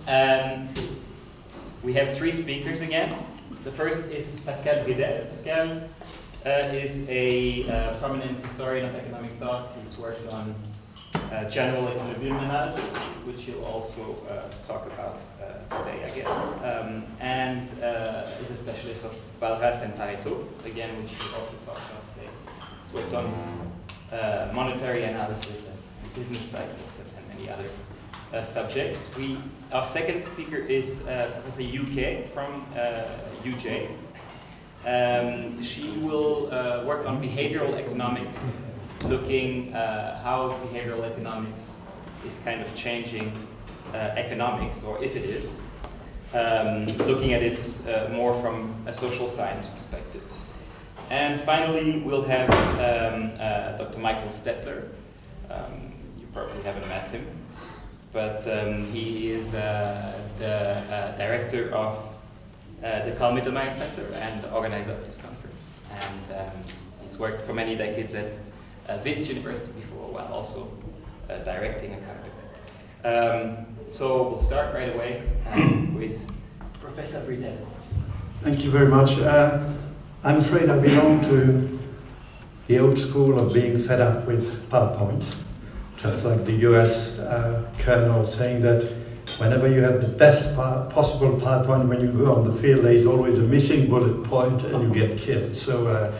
Um, we have three speakers again. The first is Pascal Bridel. Pascal is a prominent historian of economic thought. He's worked on general equilibrium analysis, which he'll also talk about today, I guess, and is a specialist of Walras and Pareto, again, which he'll also talk about today. He's worked on monetary analysis and business cycles and many other subjects. Our second speaker is Professor UK from UJ. She will work on behavioral economics, looking how behavioral economics is kind of changing economics, or if it is, looking at it more from a social science perspective. And finally, we'll have Dr. Michael Stettler. You probably haven't met him, but he is the director of the Carl Mittermeier Center and the organizer of this conference. And he's worked for many decades at Wits University before, while also directing a kind of event. So we'll start right away with Professor Bridel. Thank you very much. I'm afraid I belong to the old school of being fed up with PowerPoints, just like the US colonel saying that whenever you have the best possible PowerPoint, when you go on the field, there is always a missing bullet point and you get killed. So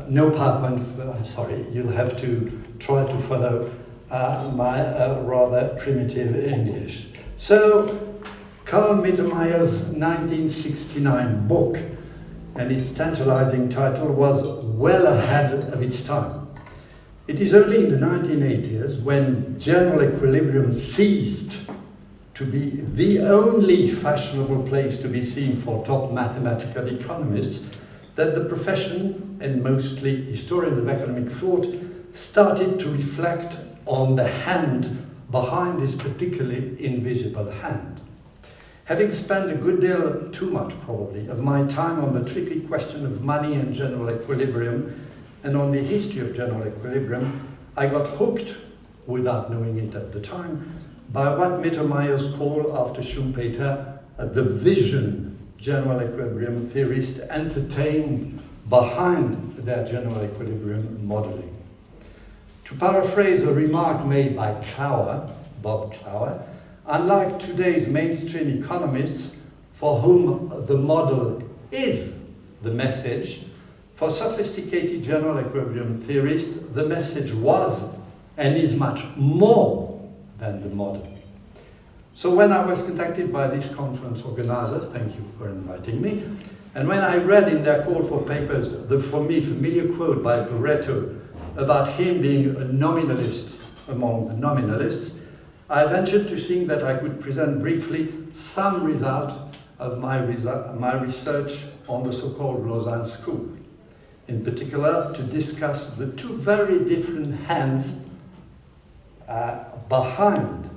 no PowerPoint, I'm sorry, you'll have to try to follow my rather primitive English. So, Carl Mittermeier's 1969 book and its tantalizing title was well ahead of its time. It is only in the 1980s, when general equilibrium ceased to be the only fashionable place to be seen for top mathematical economists, that the profession, and mostly historians of economic thought, started to reflect on the hand behind this particularly invisible hand. Having spent a good deal, too much probably, of my time on the tricky question of money and general equilibrium, and on the history of general equilibrium, I got hooked, without knowing it at the time, by what Mittermeier's call after Schumpeter the vision general equilibrium theorists entertained behind their general equilibrium modeling. To paraphrase a remark made by Clower, Bob Clower, unlike today's mainstream economists for whom the model is the message, for sophisticated general equilibrium theorists, the message was and is much more than the model. So when I was contacted by this conference organizers, thank you for inviting me, and when I read in their call for papers the for me familiar quote by Pareto about him being a nominalist among the nominalists, I ventured to think that I could present briefly some result of my research on the so-called Lausanne School. In particular, to discuss the two very different hands behind,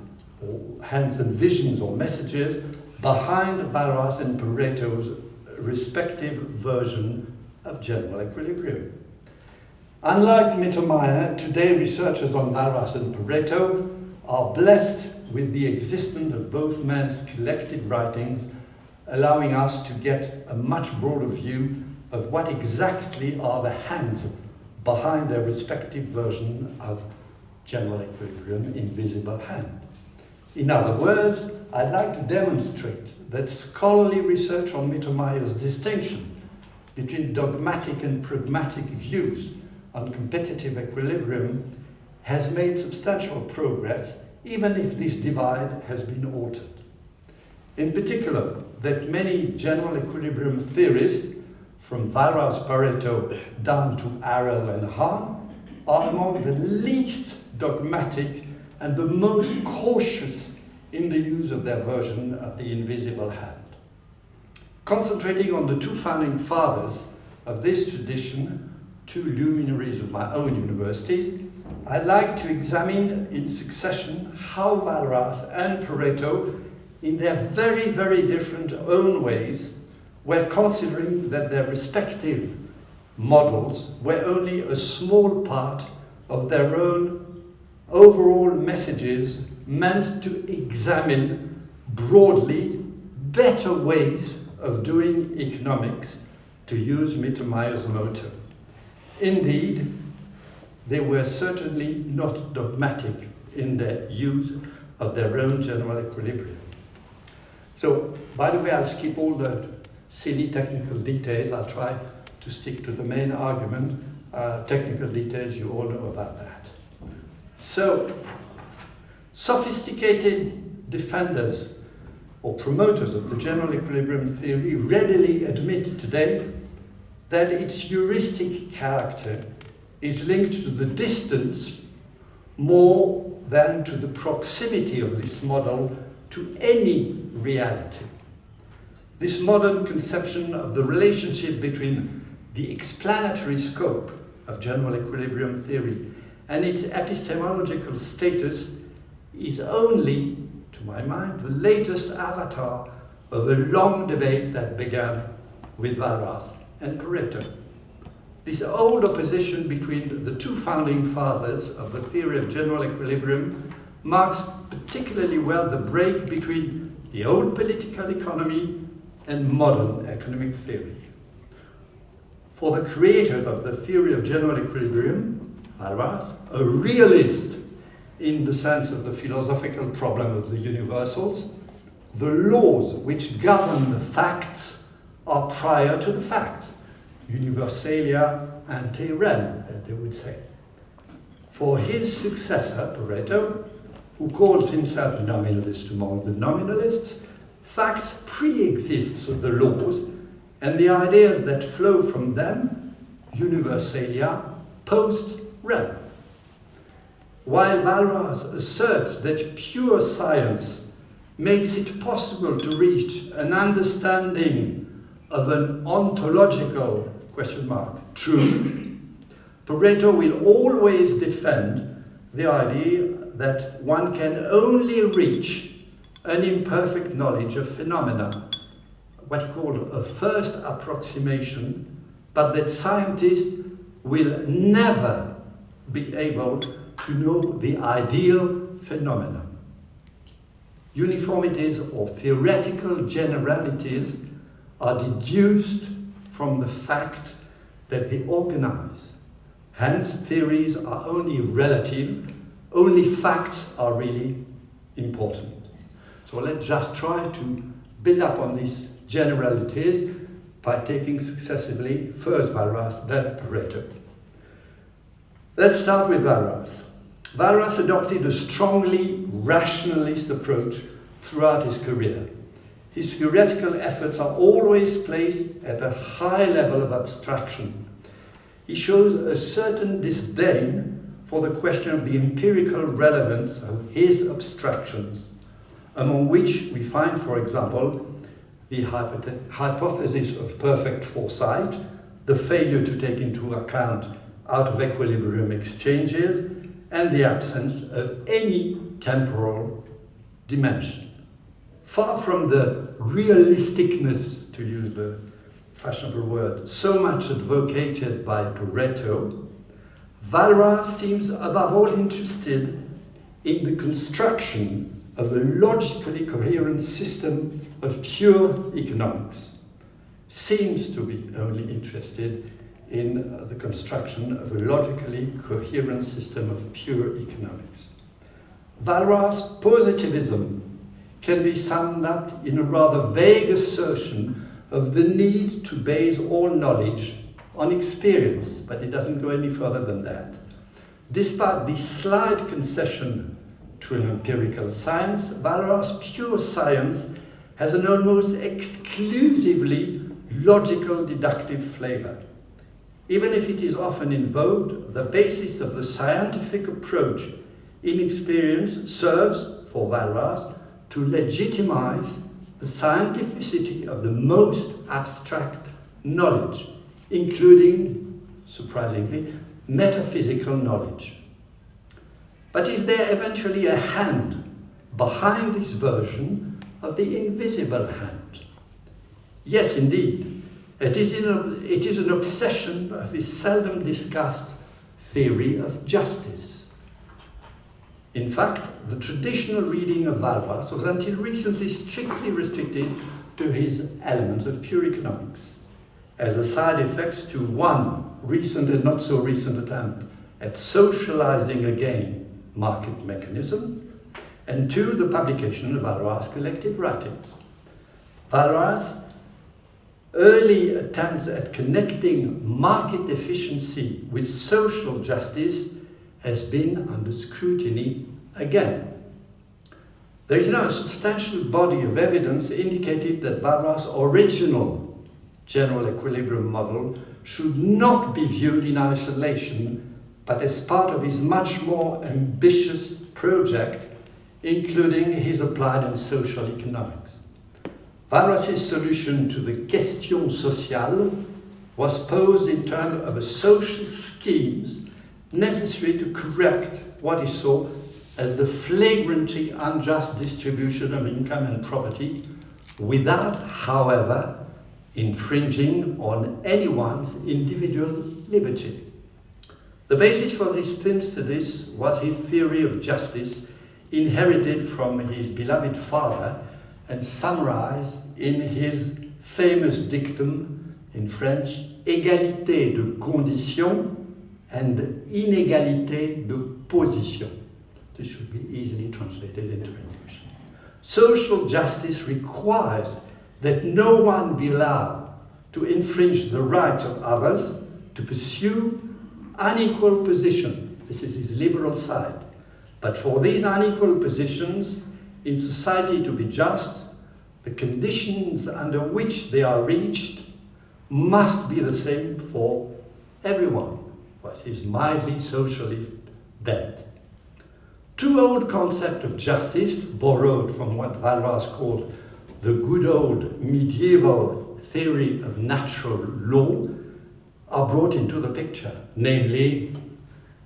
or hands and visions or messages, behind Walras and Pareto's respective version of general equilibrium. Unlike Mittermeier, today researchers on Walras and Pareto are blessed with the existence of both men's collected writings, allowing us to get a much broader view of what exactly are the hands behind their respective version of general equilibrium, invisible hand. In other words, I'd like to demonstrate that scholarly research on Mittermeier's distinction between dogmatic and pragmatic views on competitive equilibrium has made substantial progress, even if this divide has been altered. In particular, that many general equilibrium theorists, from Walras, Pareto down to Arrow and Hahn, are among the least dogmatic and the most cautious in the use of their version of the invisible hand. Concentrating on the two founding fathers of this tradition, two luminaries of my own university, I'd like to examine in succession how Walras and Pareto, in their very, very different own ways, were considering that their respective models were only a small part of their own overall messages meant to examine broadly better ways of doing economics, to use Mittermeier's motto. Indeed, they were certainly not dogmatic in their use of their own general equilibrium. So, by the way, I'll skip all the silly technical details. I'll try to stick to the main argument. Technical details, you all know about that. So, sophisticated defenders or promoters of the general equilibrium theory readily admit today that its heuristic character is linked to the distance more than to the proximity of this model to any reality. This modern conception of the relationship between the explanatory scope of general equilibrium theory and its epistemological status is only, to my mind, the latest avatar of a long debate that began with Walras and Pareto. This old opposition between the two founding fathers of the theory of general equilibrium marks particularly well the break between the old political economy and modern economic theory. For the creator of the theory of general equilibrium, Walras, a realist in the sense of the philosophical problem of the universals, the laws which govern the facts are prior to the facts, universalia ante rem, as they would say. For his successor, Pareto, who calls himself a nominalist among the nominalists, facts pre-exist the laws, and the ideas that flow from them, universalia post rem. While Walras asserts that pure science makes it possible to reach an understanding of an ontological truth, Pareto will always defend the idea that one can only reach an imperfect knowledge of phenomena, what he called a first approximation, but that scientists will never be able to know the ideal phenomena. Uniformities or theoretical generalities are deduced from the fact that they organize. Hence, theories are only relative, only facts are really important. So let's just try to build up on these generalities by taking successively first Walras, then Pareto. Let's start with Walras. Walras adopted a strongly rationalist approach throughout his career. His theoretical efforts are always placed at a high level of abstraction. He shows a certain disdain for the question of the empirical relevance of his abstractions, among which we find, for example, the hypothesis of perfect foresight, the failure to take into account out of equilibrium exchanges, and the absence of any temporal dimension. Far from the realisticness, to use the fashionable word, so much advocated by Pareto, Walras seems above all interested in the construction of a logically coherent system of pure economics. Seems to be only interested in the construction of a logically coherent system of pure economics. Walras' positivism can be summed up in a rather vague assertion of the need to base all knowledge on experience, but it doesn't go any further than that. Despite the slight concession to an empirical science, Walras' pure science has an almost exclusively logical deductive flavor. Even if it is often invoked, the basis of the scientific approach in experience serves, for Walras, to legitimize the scientificity of the most abstract knowledge, including, surprisingly, metaphysical knowledge. But is there eventually a hand behind this version of the invisible hand? Yes, indeed. It is an obsession of his seldom discussed theory of justice. In fact, the traditional reading of Walras was until recently strictly restricted to his Elements of Pure Economics, as a side effect to one recent and not so recent attempt at socializing again market mechanism, and two, the publication of Walras' collected writings. Walras' early attempts at connecting market efficiency with social justice has been under scrutiny again. There is now a substantial body of evidence indicating that Walras' original general equilibrium model should not be viewed in isolation, but as part of his much more ambitious project, including his applied and social economics. Walras' solution to the question sociale was posed in terms of a social schemes necessary to correct what he saw as the flagrantly unjust distribution of income and property, without, however, infringing on anyone's individual liberty. The basis for this thin studies was his theory of justice, inherited from his beloved father and summarized in his famous dictum in French, égalité de conditions and inégalité de position. This should be easily translated into English. Social justice requires that no one be allowed to infringe the rights of others, to pursue unequal position. This is his liberal side. But for these unequal positions in society to be just, the conditions under which they are reached must be the same for everyone, what is mildly socially bent. Two old concepts of justice, borrowed from what Walras called the good old medieval theory of natural law, are brought into the picture, namely,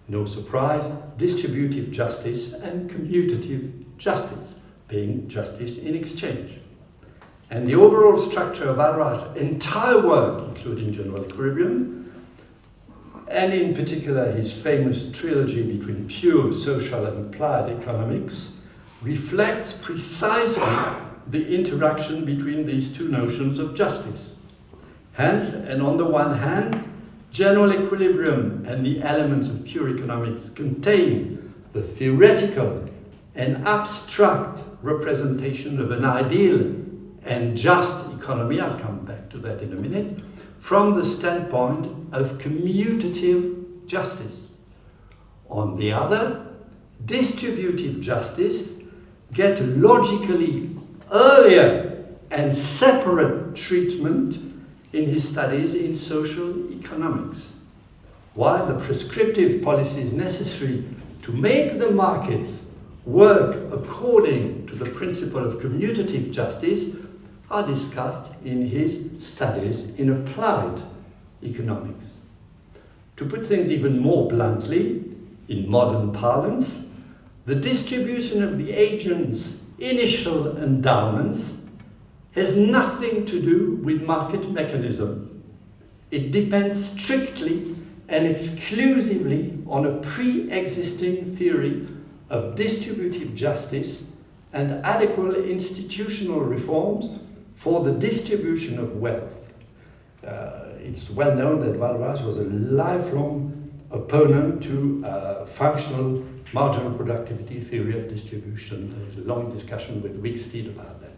no surprise, distributive justice and commutative justice, being justice in exchange. And the overall structure of Walras' entire work, including General Equilibrium, and in particular his famous trilogy between pure social and applied economics, reflects precisely the interaction between these two notions of justice. Hence, and on the one hand, General Equilibrium and the Elements of Pure Economics contain the theoretical and abstract representation of an ideal and just economy, I'll come back to that in a minute, from the standpoint of commutative justice. On the other, distributive justice gets logically earlier and separate treatment in his studies in social economics. While the prescriptive policies necessary to make the markets work according to the principle of commutative justice are discussed in his studies in applied economics. To put things even more bluntly, in modern parlance, the distribution of the agent's initial endowments has nothing to do with market mechanism. It depends strictly and exclusively on a pre-existing theory of distributive justice and adequate institutional reforms for the distribution of wealth. It's well known that Walras was a lifelong opponent to functional marginal productivity theory of distribution. There's a long discussion with Wicksteed about that.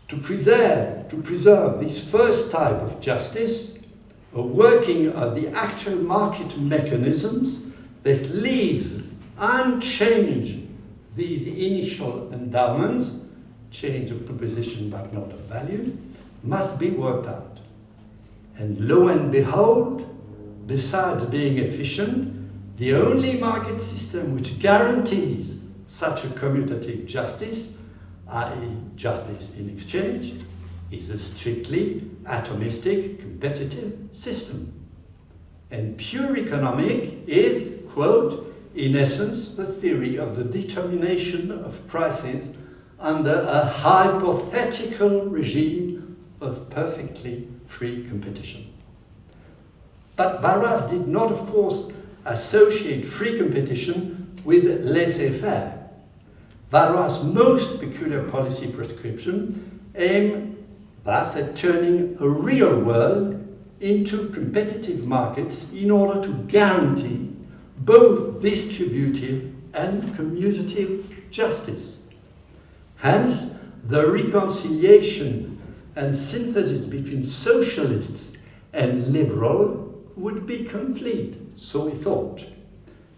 To preserve this first type of justice, a working of the actual market mechanisms that leaves unchanged these initial endowments, change of composition but not of value, must be worked out. And lo and behold, besides being efficient, the only market system which guarantees such a commutative justice, i.e. justice in exchange, is a strictly atomistic competitive system. And pure economic is, quote, in essence, the theory of the determination of prices under a hypothetical regime of perfectly free competition. But Walras did not, of course, associate free competition with laissez-faire. Valois' most peculiar policy prescription aim thus at turning a real world into competitive markets in order to guarantee both distributive and commutative justice. Hence, the reconciliation and synthesis between socialists and liberal would be complete, so we thought.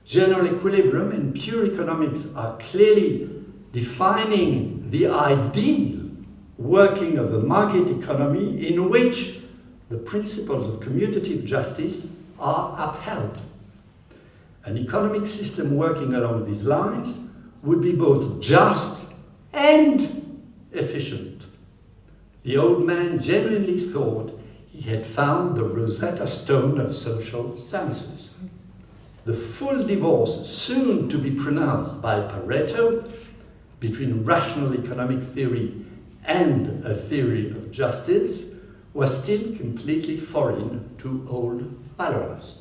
General equilibrium and pure economics are clearly defining the ideal working of the market economy in which the principles of commutative justice are upheld. An economic system working along these lines would be both just and efficient. The old man genuinely thought he had found the Rosetta Stone of social sciences. The full divorce soon to be pronounced by Pareto between rational economic theory and a theory of justice was still completely foreign to old Valois.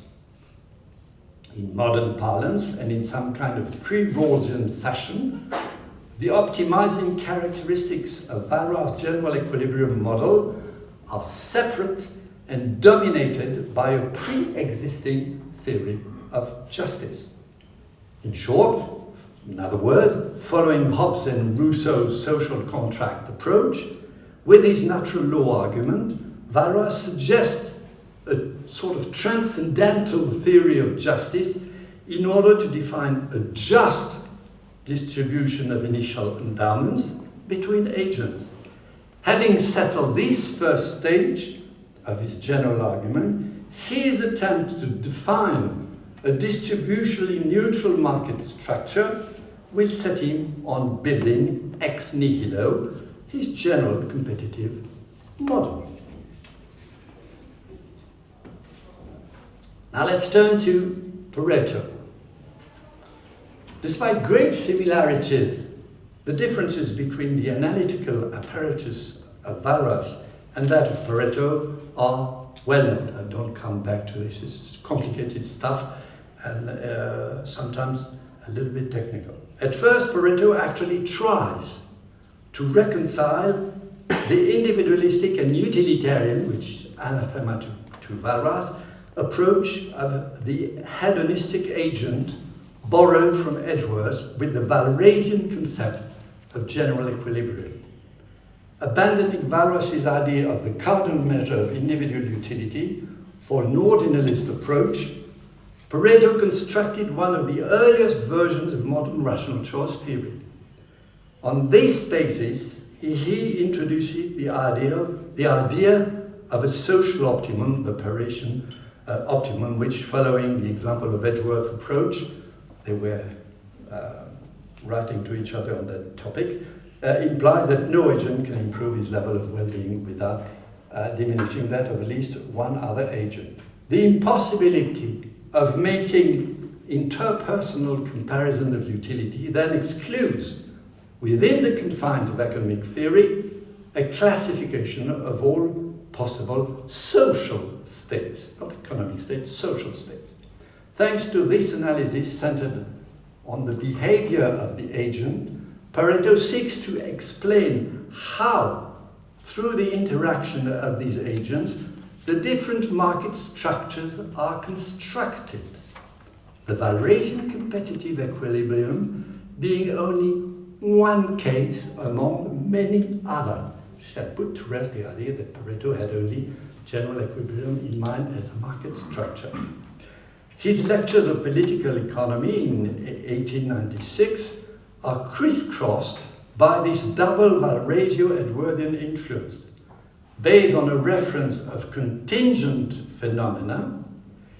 In modern parlance and in some kind of pre-Rawlsian fashion, the optimizing characteristics of Valois' general equilibrium model are separate and dominated by a pre-existing theory of justice. In short, in other words, following Hobbes and Rousseau's social contract approach, with his natural law argument, Valois suggests a sort of transcendental theory of justice in order to define a just distribution of initial endowments between agents. Having settled this first stage of his general argument, his attempt to define a distributionally neutral market structure will set him on building ex nihilo his general competitive model. Now let's turn to Pareto. Despite great similarities, the differences between the analytical apparatus of Valois and that of Pareto are well known. I don't come back to this. It's complicated stuff and sometimes a little bit technical. At first, Pareto actually tries to reconcile the individualistic and utilitarian, which anathema to Valois, approach of the hedonistic agent borrowed from Edgeworth with the Valrasian concept of general equilibrium. Abandoning Valois' idea of the cardinal measure of individual utility for an ordinalist approach, Pareto constructed one of the earliest versions of modern rational choice theory. On this basis, he introduced the idea of a social optimum, the Paretian optimum, which, following the example of Edgeworth's approach, they were writing to each other on that topic, implies that no agent can improve his level of well-being without diminishing that of at least one other agent. The impossibility of making interpersonal comparison of utility then excludes, within the confines of economic theory, a classification of all possible social states, not economic states, social states. Thanks to this analysis centered on the behavior of the agent, Pareto seeks to explain how, through the interaction of these agents, the different market structures are constructed. The Valrasian competitive equilibrium being only one case among many others. She had put to rest the idea that Pareto had only general equilibrium in mind as a market structure. His lectures of political economy in 1896 are crisscrossed by this double Valrasio-Edwardian influence. Based on a reference of contingent phenomena,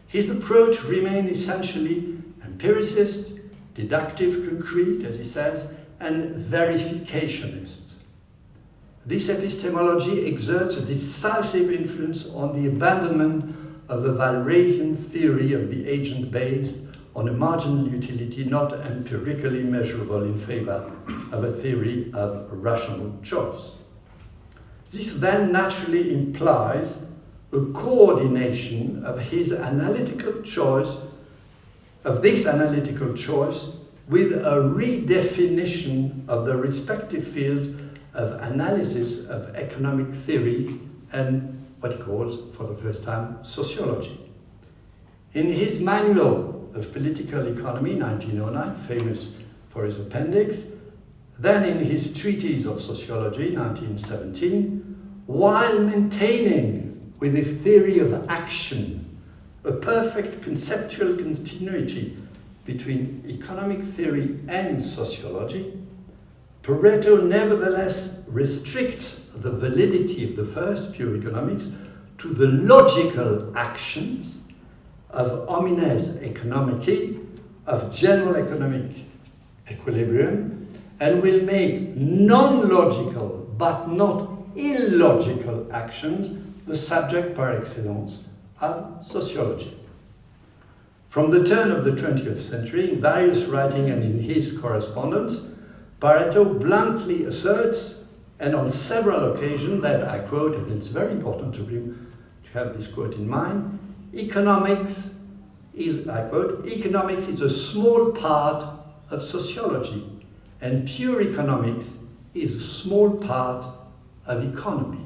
his approach remained essentially empiricist, deductive, concrete, as he says, and verificationist. This epistemology exerts a decisive influence on the abandonment of the Valrasian theory of the agent based on a marginal utility not empirically measurable in favor of a theory of rational choice. This then naturally implies a coordination of his analytical choice, of this analytical choice, with a redefinition of the respective fields of analysis of economic theory and what he calls, for the first time, sociology. In his Manual of Political Economy, 1909, famous for his appendix, then in his Treatise of Sociology, 1917, while maintaining with his theory of action a perfect conceptual continuity between economic theory and sociology, Pareto nevertheless restricts the validity of the first, pure economics, to the logical actions of homines economici, of general economic equilibrium, and will make non-logical but not illogical actions the subject par excellence of sociology. From the turn of the 20th century, in various writing and in his correspondence, Pareto bluntly asserts, and on several occasions, that I quote, and it's very important to have this quote in mind, economics is, I quote, economics is a small part of sociology, and pure economics is a small part of economy.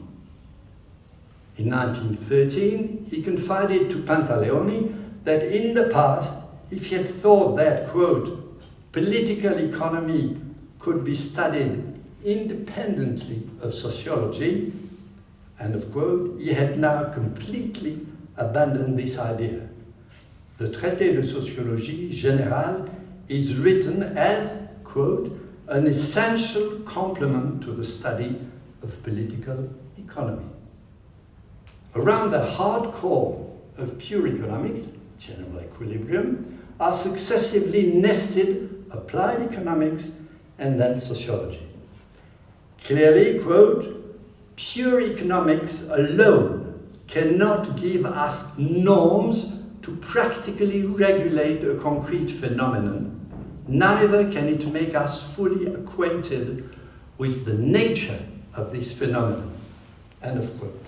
In 1913, he confided to Pantaleoni that in the past, if he had thought that, quote, political economy could be studied independently of sociology, and of quote, he had now completely abandoned this idea. The Traité de Sociologie Générale is written as, quote, an essential complement to the study of political economy. Around the hard core of pure economics, general equilibrium, are successively nested applied economics and then sociology. Clearly, quote, pure economics alone cannot give us norms to practically regulate a concrete phenomenon, neither can it make us fully acquainted with the nature of this phenomenon, end of quote.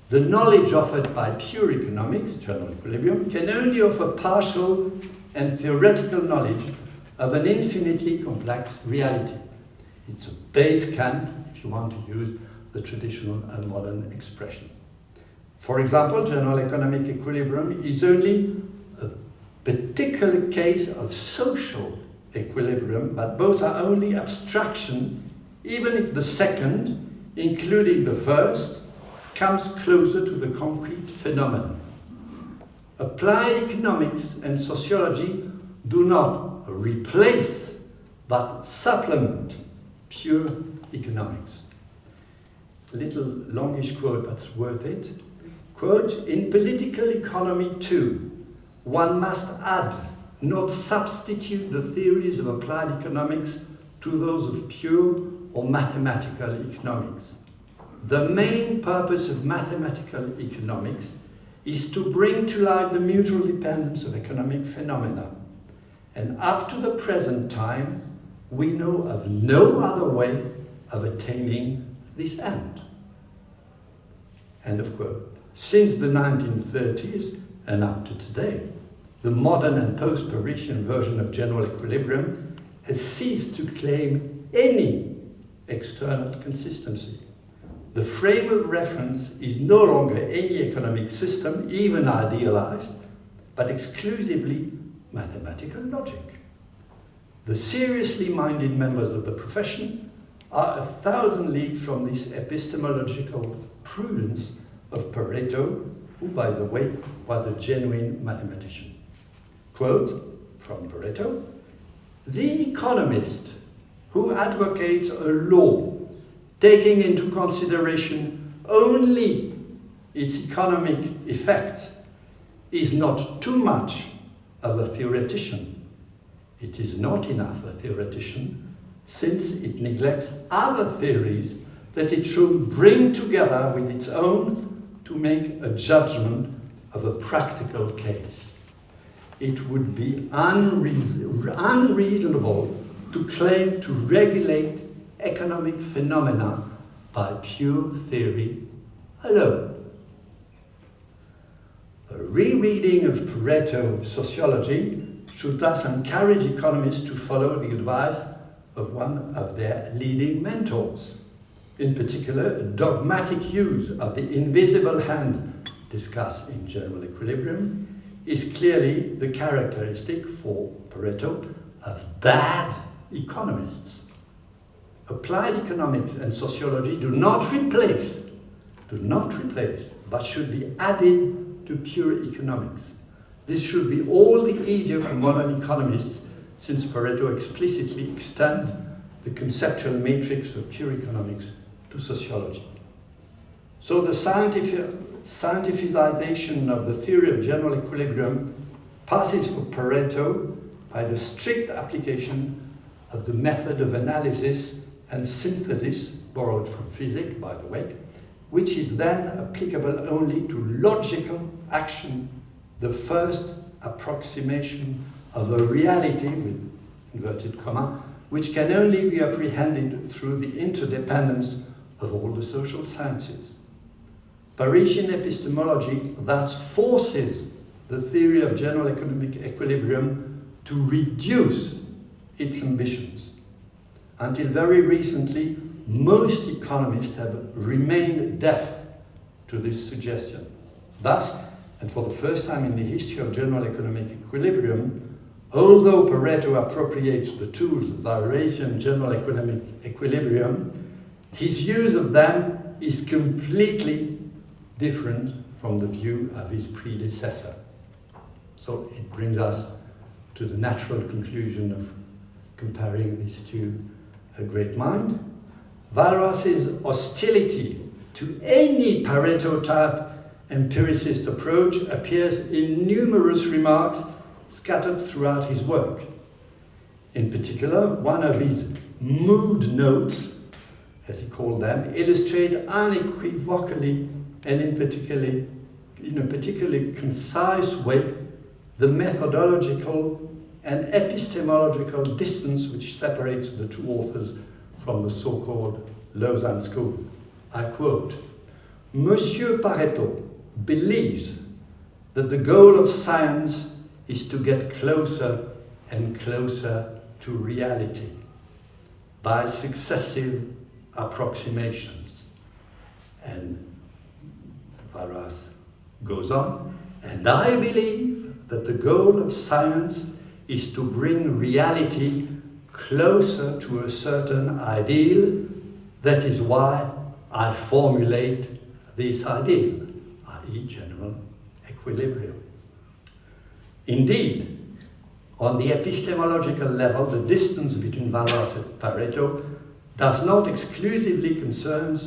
The knowledge offered by pure economics, general equilibrium, can only offer partial and theoretical knowledge of an infinitely complex reality. It's a base camp, if you want to use the traditional and modern expression. For example, general economic equilibrium is only a particular case of social equilibrium, but both are only abstraction, even if the second, including the first, comes closer to the concrete phenomenon. Applied economics and sociology do not replace, but supplement pure economics. A little longish quote, but it's worth it. Quote, in political economy too, one must add, not substitute the theories of applied economics to those of pure or mathematical economics. The main purpose of mathematical economics is to bring to light the mutual dependence of economic phenomena. And up to the present time, we know of no other way of attaining this end. End of quote. Since the 1930s and up to today, the modern and post-Paretian version of general equilibrium has ceased to claim any external consistency. The frame of reference is no longer any economic system, even idealized, but exclusively mathematical logic. The seriously minded members of the profession are 1,000 leagues from this epistemological prudence of Pareto, who, by the way, was a genuine mathematician. Quote from Pareto, the economist who advocates a law taking into consideration only its economic effects is not too much of a theoretician. It is not enough a theoretician, since it neglects other theories that it should bring together with its own to make a judgment of a practical case. It would be unreasonable to claim to regulate economic phenomena by pure theory alone. A rereading of Pareto sociology should thus encourage economists to follow the advice of one of their leading mentors. In particular, a dogmatic use of the invisible hand discussed in General Equilibrium is clearly the characteristic for Pareto of bad economists. Applied economics and sociology do not replace, but should be added to pure economics. This should be all the easier for modern economists, since Pareto explicitly extends the conceptual matrix of pure economics to sociology. So the scientificization of the theory of general equilibrium passes for Pareto by the strict application of the method of analysis and synthesis, borrowed from physics, by the way, which is then applicable only to logical action, the first approximation of a reality, with inverted comma, which can only be apprehended through the interdependence of all the social sciences. Paretian epistemology thus forces the theory of general economic equilibrium to reduce its ambitions. Until very recently, most economists have remained deaf to this suggestion. Thus, and for the first time in the history of general economic equilibrium, although Pareto appropriates the tools of Walrasian general economic equilibrium, his use of them is completely different from the view of his predecessor. So it brings us to the natural conclusion of comparing these two a great mind. Walras's hostility to any Pareto-type empiricist approach appears in numerous remarks scattered throughout his work. In particular, one of his mood notes, as he called them, illustrate unequivocally and in a particularly concise way the methodological and epistemological distance which separates the two authors from the so-called Lausanne School. I quote, "Monsieur Pareto believes that the goal of science is to get closer and closer to reality by successive approximations." And Walras goes on, "And I believe that the goal of science is to bring reality closer to a certain ideal. That is why I formulate this ideal, i.e. general equilibrium." Indeed, on the epistemological level, the distance between Walras and Pareto does not exclusively concern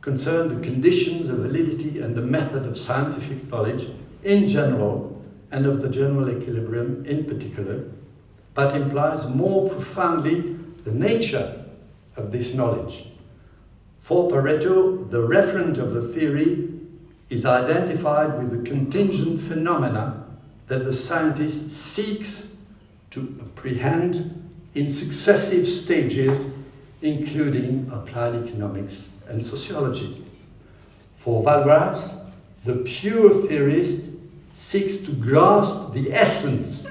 the conditions of validity and the method of scientific knowledge in general, and of the general equilibrium in particular, but implies more profoundly the nature of this knowledge. For Pareto, the referent of the theory is identified with the contingent phenomena that the scientist seeks to apprehend in successive stages, including applied economics and sociology. For Walras, the pure theorist seeks to grasp the essence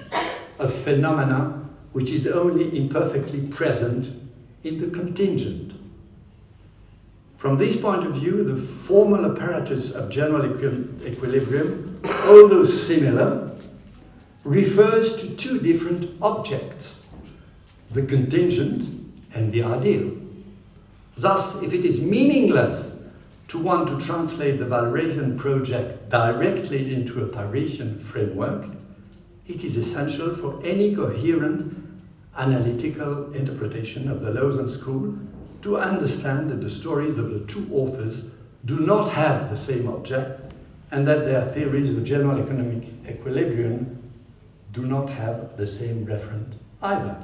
of phenomena which is only imperfectly present in the contingent. From this point of view, the formal apparatus of general equilibrium, although similar, refers to two different objects, the contingent and the ideal. Thus, if it is meaningless to want to translate the Walrasian project directly into a Paretian framework, it is essential for any coherent analytical interpretation of the Lausanne School to understand that the stories of the two authors do not have the same object, and that their theories of general economic equilibrium do not have the same referent either.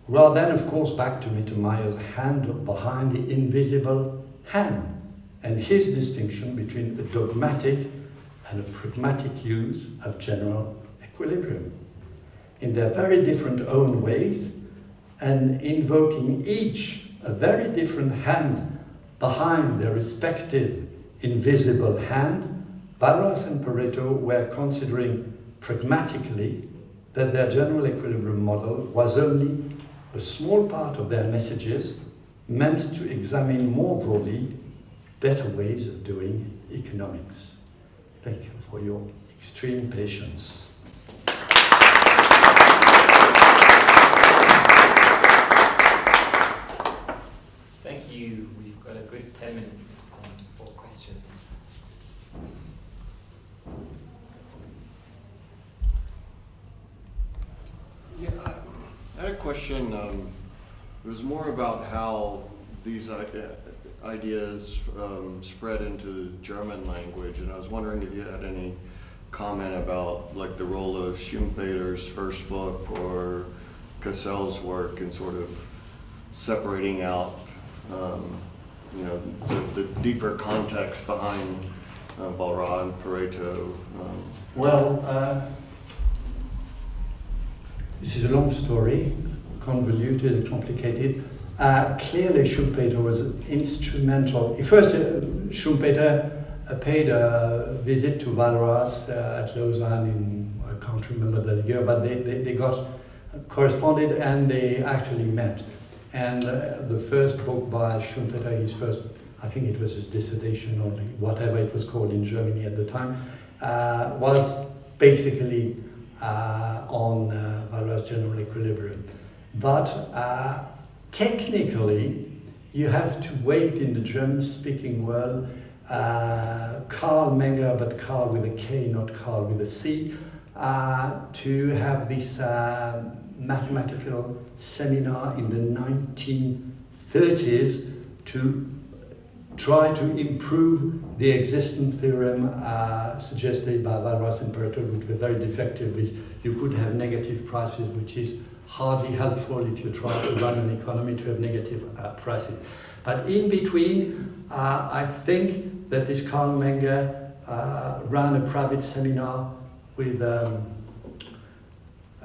We are then, of course, back to Mittermeier's hand behind the invisible hand, and his distinction between a dogmatic and a pragmatic use of general equilibrium. In their very different own ways, and invoking each a very different hand behind their respective invisible hand, Walras and Pareto were considering pragmatically that their general equilibrium model was only a small part of their messages meant to examine more broadly better ways of doing economics. Thank you for your extreme patience. Thank you. We've got a good 10 minutes for questions. Yeah, I had a question. It was more about how these ideas spread into German language, and I was wondering if you had any comment about like the role of Schumpeter's first book or Cassell's work in sort of separating out, the deeper context behind Walras and Pareto. This is a long story, convoluted and complicated. Clearly, Schumpeter was instrumental. First, Schumpeter paid a visit to Walras at Lausanne I can't remember the year, but they got corresponded and they actually met. And the first book by Schumpeter, I think it was his dissertation or whatever it was called in Germany at the time, was basically on Walras' general equilibrium. But technically, you have to wait in the German-speaking world, Karl Menger, but Karl with a K, not Karl with a C, to have this mathematical seminar in the 1930s to try to improve the existing theorem suggested by Walras and Pareto, which were very defective. You could have negative prices, which is hardly helpful if you try to run an economy to have negative prices. But in between, I think that this Karl Menger ran a private seminar with a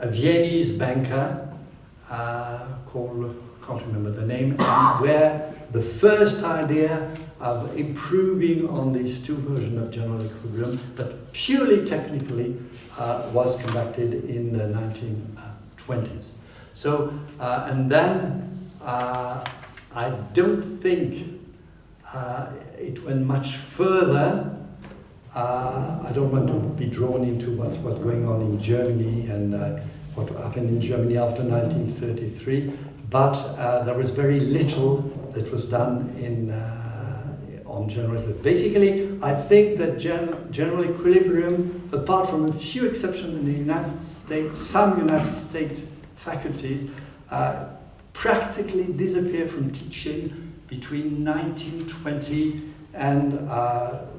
Viennese banker called, can't remember the name, where the first idea of improving on these two versions of general equilibrium, but purely technically, was conducted in the 1920s. So, and then I don't think it went much further. I don't want to be drawn into what's going on in Germany and what happened in Germany after 1933, but there was very little that was done on general equilibrium. Basically, I think that general equilibrium, apart from a few exceptions in the United States, some United States faculties, practically disappeared from teaching between 1920 and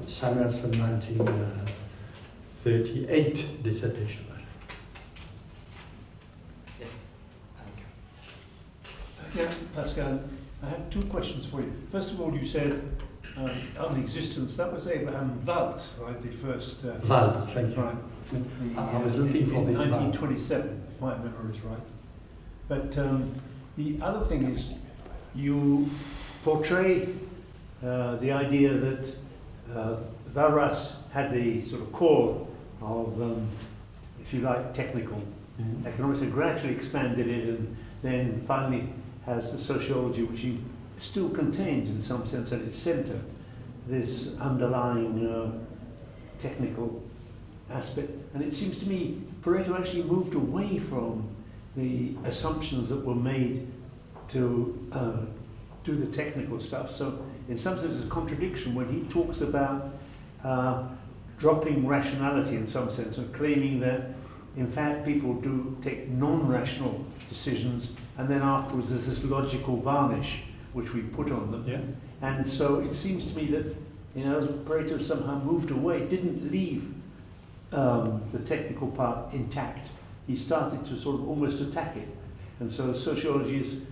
Samuelson 1938 dissertation, I think. Yes. Yeah, Pascal, I have two questions for you. First of all, you said on existence, that was Abraham Wald, right? The first... Wald, thank you. Right. I was looking for this 1927, if my memory is right. But the other thing is, you portray the idea that Walras had the sort of core of, if you like, technical economics, and gradually expanded it, and then finally has the sociology, which he still contains in some sense at its center, this underlying technical aspect. And it seems to me Pareto actually moved away from the assumptions that were made to do the technical stuff. So in some sense it's a contradiction when he talks about dropping rationality in some sense and claiming that in fact people do take non-rational decisions, and then afterwards there's this logical varnish which we put on them. Yeah. And so it seems to me that Pareto somehow moved away, didn't leave the technical part intact. He started to sort of almost attack it. And so sociology is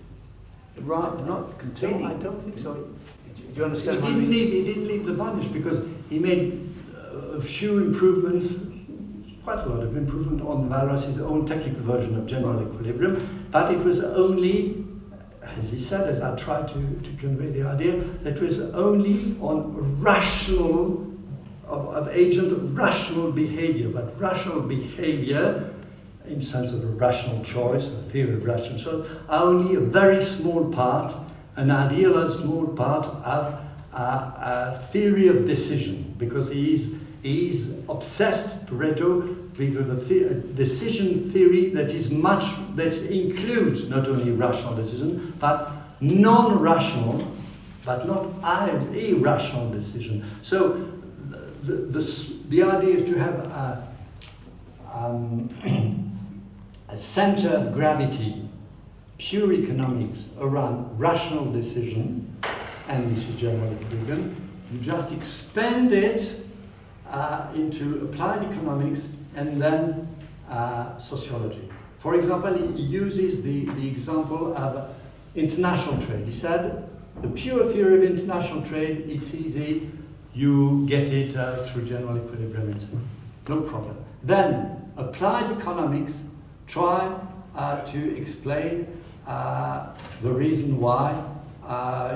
not containing... No, I don't think so. Do you understand He didn't leave the varnish because he made a few improvements, quite a lot of improvement on Walras' own technical version of general equilibrium, but it was only, as he said, as I tried to convey the idea, that it was only on rational of agent of rational behavior, but rational behavior in sense of a rational choice, a theory of rational choice, are only a very small part, an idealized small part of a theory of decision, because he is obsessed, Pareto, with a decision theory that includes not only rational decision, but non-rational, but not irrational decision. So the idea is to have a center of gravity, pure economics, around rational decision, and this is general equilibrium. You just expand it into applied economics and then sociology. For example, he uses the example of international trade. He said, the pure theory of international trade, it's easy, you get it through general equilibrium, no problem. Then, applied economics, try to explain the reason why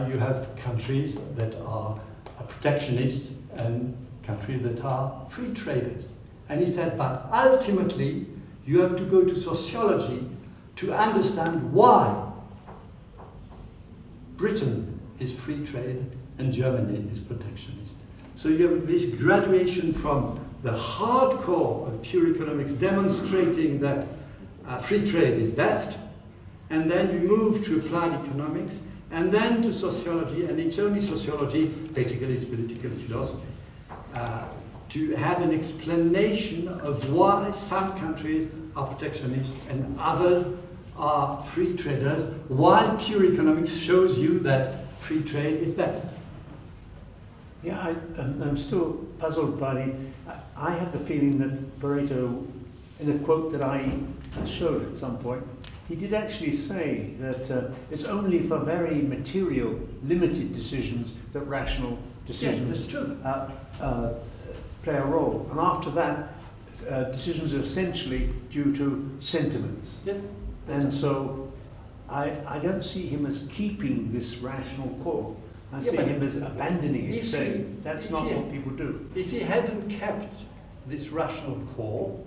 you have countries that are protectionist and countries that are free traders. And he said, but ultimately, you have to go to sociology to understand why Britain is free trade and Germany is protectionist. So you have this graduation from the hardcore of pure economics demonstrating that free trade is best, and then you move to applied economics, and then to sociology, and it's only sociology, basically it's political philosophy, to have an explanation of why some countries are protectionist and others are free traders, while pure economics shows you that free trade is best. Yeah, I'm still puzzled by the... I have the feeling that Pareto, in a quote that I showed at some point, he did actually say that it's only for very material, limited decisions that rational decisions play a role. And after that, decisions are essentially due to sentiments. Yeah. And so I don't see him as keeping this rational core. I see him as abandoning it, saying that's not what people do. If he hadn't kept this rational core,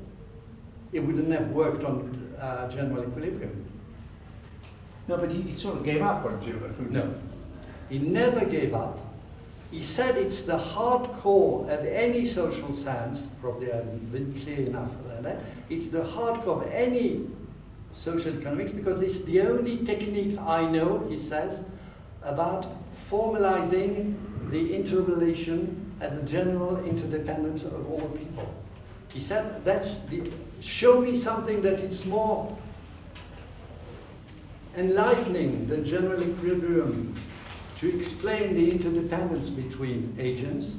it wouldn't have worked on general equilibrium. No, but he sort of gave up on general equilibrium. No, he never gave up. He said it's the hard core of any social science, probably I haven't been clear enough about that, it's the hard core of any social economics because it's the only technique I know, he says, about formalizing the interrelation and the general interdependence of all people. He said, show me something that it's more enlightening than general equilibrium to explain the interdependence between agents.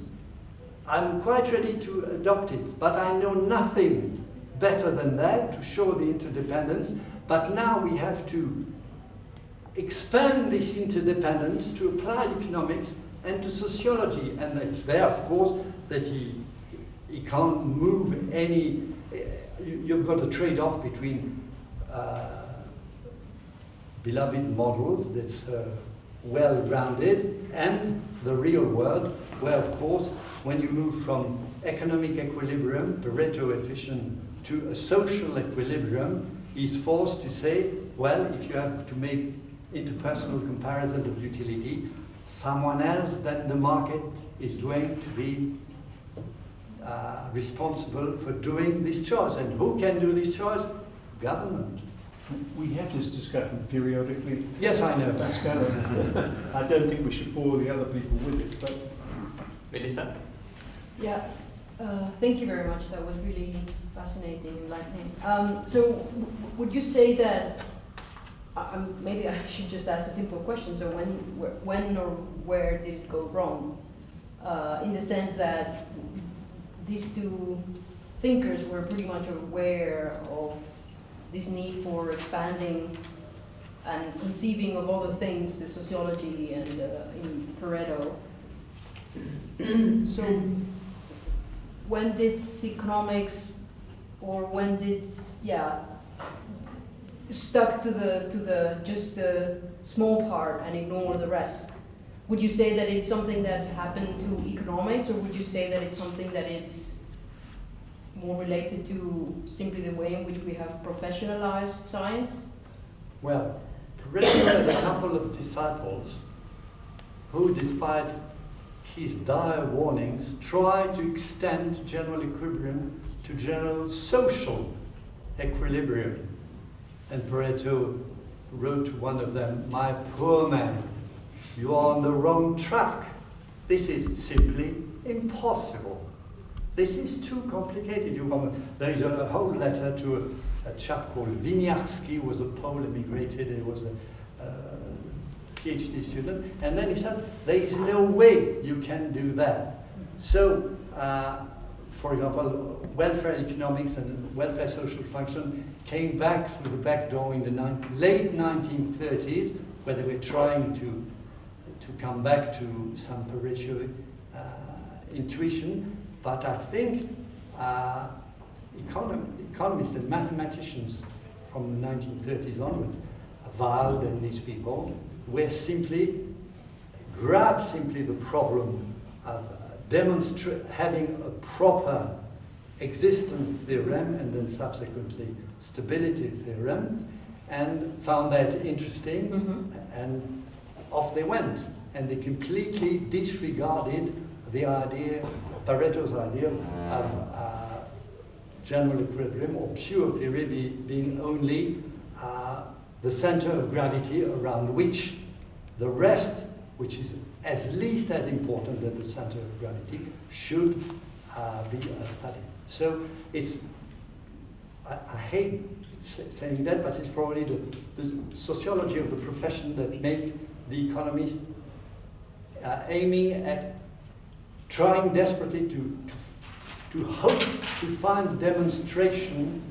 I'm quite ready to adopt it, but I know nothing better than that to show the interdependence. But now we have to expand this interdependence to applied economics and to sociology. And it's there, of course, that he can't move any... You've got a trade-off between beloved model that's well-grounded and the real world, where, of course, when you move from economic equilibrium, Pareto efficient, to a social equilibrium, he's forced to say, well, if you have to make interpersonal comparison of utility, someone else than the market is going to be responsible for doing this choice. And who can do this choice? Government. We have this discussion periodically. Yes, I know. That's kind of, I don't think we should bore the other people with it, but... Melissa? Yeah, thank you very much. That was really fascinating, enlightening. So would you say that, maybe I should just ask a simple question, so when or where did it go wrong? In the sense that these two thinkers were pretty much aware of this need for expanding and conceiving of other things, the sociology and in Pareto. So when did economics, or when did, stuck to the just the small part and ignore the rest? would you say that it's something that happened to economics, or would you say that it's something that is more related to simply the way in which we have professionalized science? Well, Pareto had a couple of disciples who, despite his dire warnings, tried to extend general equilibrium to general social equilibrium. And Pareto wrote to one of them, "My poor man, you are on the wrong track. This is simply impossible. This is too complicated." There is a whole letter to a chap called Winiarski, who was a Pole, emigrated, he was a PhD student, and then he said, there is no way you can do that. So, for example, welfare economics and welfare social function came back through the back door in the late 1930s, where they were trying to come back to some Pareto intuition. But I think economists and mathematicians from the 1930s onwards, Wald and these people, were grabbed the problem of having a proper existence theorem and then subsequently stability theorem, and found that interesting, and off they went. And they completely disregarded the idea, Pareto's idea of general equilibrium or pure theory being only the center of gravity around which the rest, which is as least as important than the center of gravity, should be studied. So I hate saying that, but it's probably the sociology of the profession that make the economist aiming at trying desperately to hope to find demonstration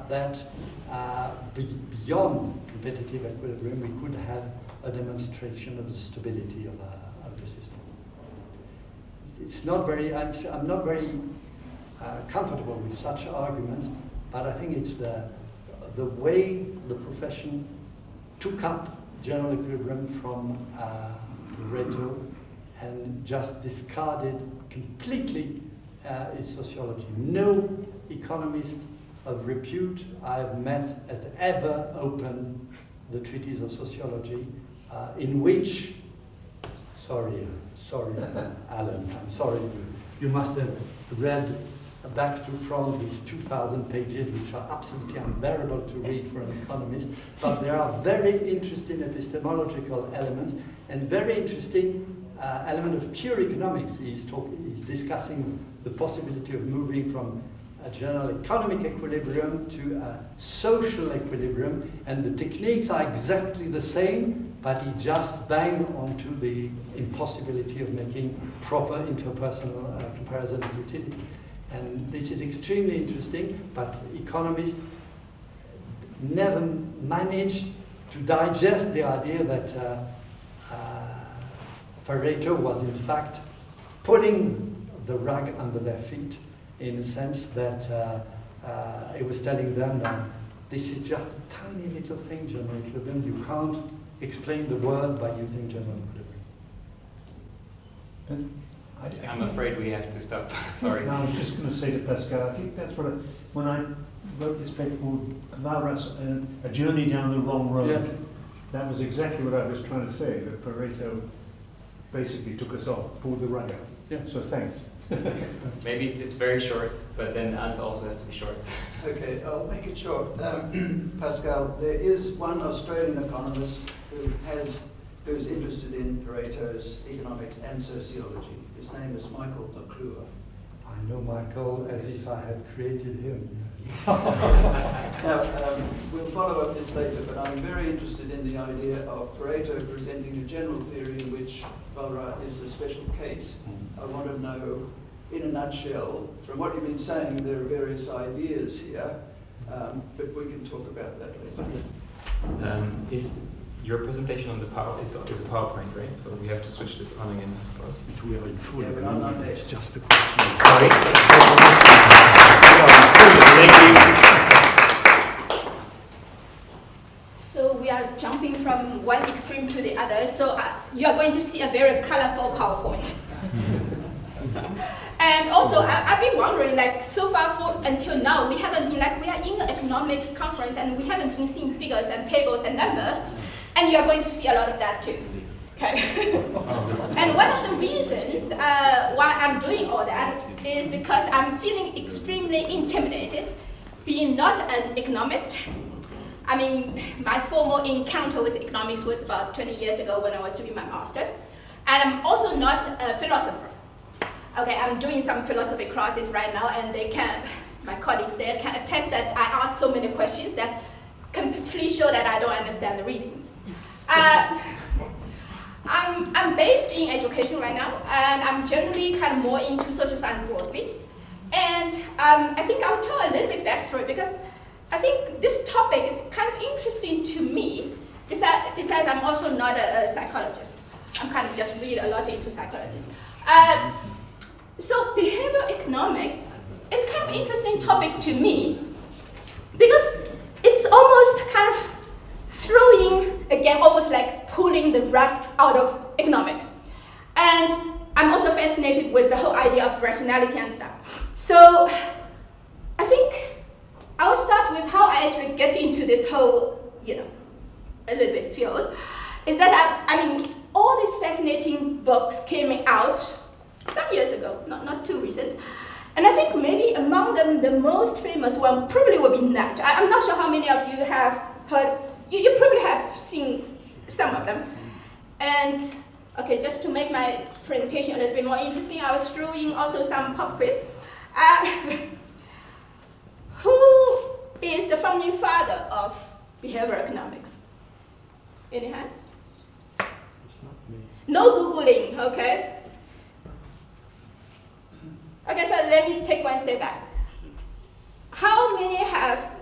that beyond competitive equilibrium we could have a demonstration of the stability of the system. It's not very, I'm not very comfortable with such arguments, but I think it's the way the profession took up general equilibrium from Pareto and just discarded completely its sociology. No economist of repute I've met has ever opened the treatise of sociology in which, sorry, Alan, I'm sorry, you must have read back to front these 2,000 pages, which are absolutely unbearable to read for an economist, but there are very interesting epistemological elements and very interesting element of pure economics. He's discussing the possibility of moving from a general economic equilibrium to a social equilibrium, and the techniques are exactly the same, but he just banged onto the impossibility of making proper interpersonal comparison of utility. And this is extremely interesting, but economists never managed to digest the idea that Pareto was in fact pulling the rug under their feet, in the sense that it was telling them that this is just a tiny little thing, general equilibrium. You can't explain the world by using general equilibrium. I'm afraid we have to stop. Sorry. No, I was just going to say to Pascal, I think that's what when I wrote this paper called Walras, A Journey Down the Wrong Road, Yes. That was exactly what I was trying to say, that Pareto basically took us off, pulled the rug out. Yeah. So thanks. Maybe it's very short, but then the answer also has to be short. Okay, I'll make it short. Pascal, there is one Australian economist who's interested in Pareto's economics and sociology. His name is Michael McClure. I know Michael as if I had created him. Now, we'll follow up this later, but I'm very interested in the idea of Pareto presenting a general theory in which Walras is a special case. I want to know, in a nutshell, from what you've been saying, there are various ideas here, but we can talk about that later. Is your presentation on the is a PowerPoint, right? So we have to switch this on again, I suppose. We are in full Yeah, but I'm not agreement. next. It's just a question. Sorry. Thank you. So we are jumping from one extreme to the other. So you are going to see a very colorful PowerPoint. And also, I've been wondering, like, so far until now, we haven't been, like, we are in an economics conference and we haven't been seeing figures and tables and numbers, and you are going to see a lot of that too. Okay. And one of the reasons why I'm doing all that is because I'm feeling extremely intimidated, being not an economist. I mean, my formal encounter with economics was about 20 years ago when I was doing my master's. And I'm also not a philosopher. Okay, I'm doing some philosophy classes right now, and my colleagues there can attest that I ask so many questions that completely show that I don't understand the readings. I'm based in education right now, and I'm generally kind of more into social science broadly. And I think I'll tell a little bit backstory because I think this topic is kind of interesting to me. Besides, I'm also not a psychologist. I'm kind of just read a lot into psychology. So behavioral economics is kind of an interesting topic to me because it's almost kind of throwing, again, almost like pulling the rug out of economics. And I'm also fascinated with the whole idea of rationality and stuff. So I think I will start with how I actually get into this whole, a little bit field, is that I mean, all these fascinating books came out some years ago, not too recent. And I think maybe among them, the most famous one probably would be Nudge. I'm not sure how many of you have heard, you probably have seen some of them. And okay, just to make my presentation a little bit more interesting, I was throwing also some pop quiz. Who is the founding father of behavioral economics? Any hands? No Googling, okay? Okay, so let me take one step back. How many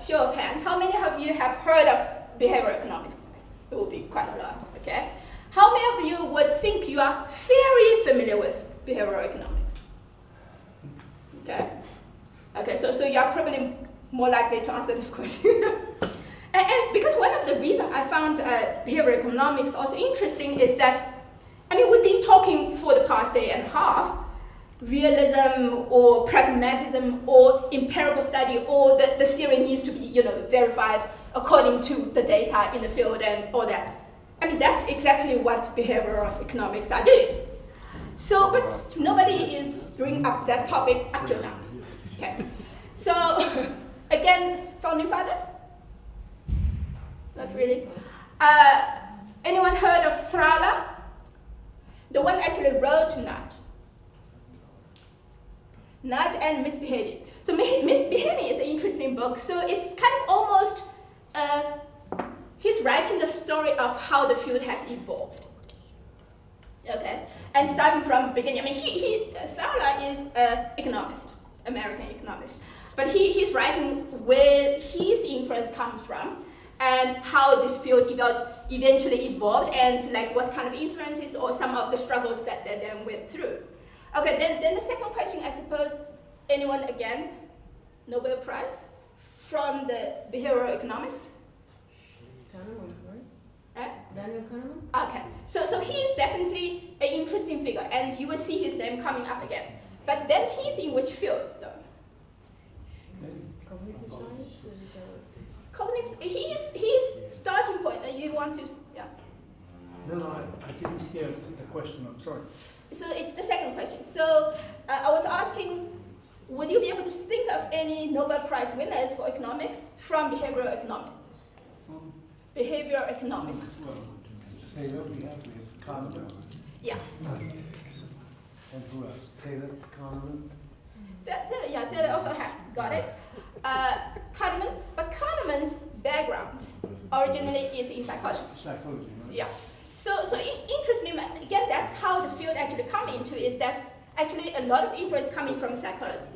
show of hands, how many of you have heard of behavioral economics? It will be quite a lot, okay? How many of you would think you are very familiar with behavioral economics? Okay? Okay, so you are probably more likely to answer this question. and because one of the reasons I found behavioral economics also interesting is that, I mean, we've been talking for the past day and a half, realism or pragmatism or empirical study, or the theory needs to be verified according to the data in the field and all that. I mean, that's exactly what behavioral economics are doing. So, but nobody is bringing up that topic up to now. Okay. So, again, founding fathers? Not really. Anyone heard of Thaler? The one actually wrote Nudge. Nudge and Misbehaving. So Misbehaving is an interesting book. So it's kind of almost, he's writing the story of how the field has evolved. Okay, and starting from the beginning. I mean, Thaler is an economist, American economist, but he's writing where his influence comes from and how this field eventually evolved and like what kind of influences or some of the struggles that they went through. Okay, then the second question, I suppose, anyone again, Nobel Prize from the behavioral economist? Kahneman, right? Eh? Daniel Kahneman? Okay, so he is definitely an interesting figure, and you will see his name coming up again. But then he's in which field, though? Cognitive science? Cognitive. His starting point. You want to? Yeah. No, I didn't hear the question. I'm sorry. So it's the second question. So I was asking, would you be able to think of any Nobel Prize winners for economics from behavioral economics? Behavioral economists. Taylor, we have Kahneman. Yeah. And who else? Taylor, Kahneman. Taylor also got it. Kahneman, but Kahneman's background originally is in psychology. Psychology, right? Yeah. So interestingly, again, that's how the field actually come into, is that actually a lot of influence coming from psychology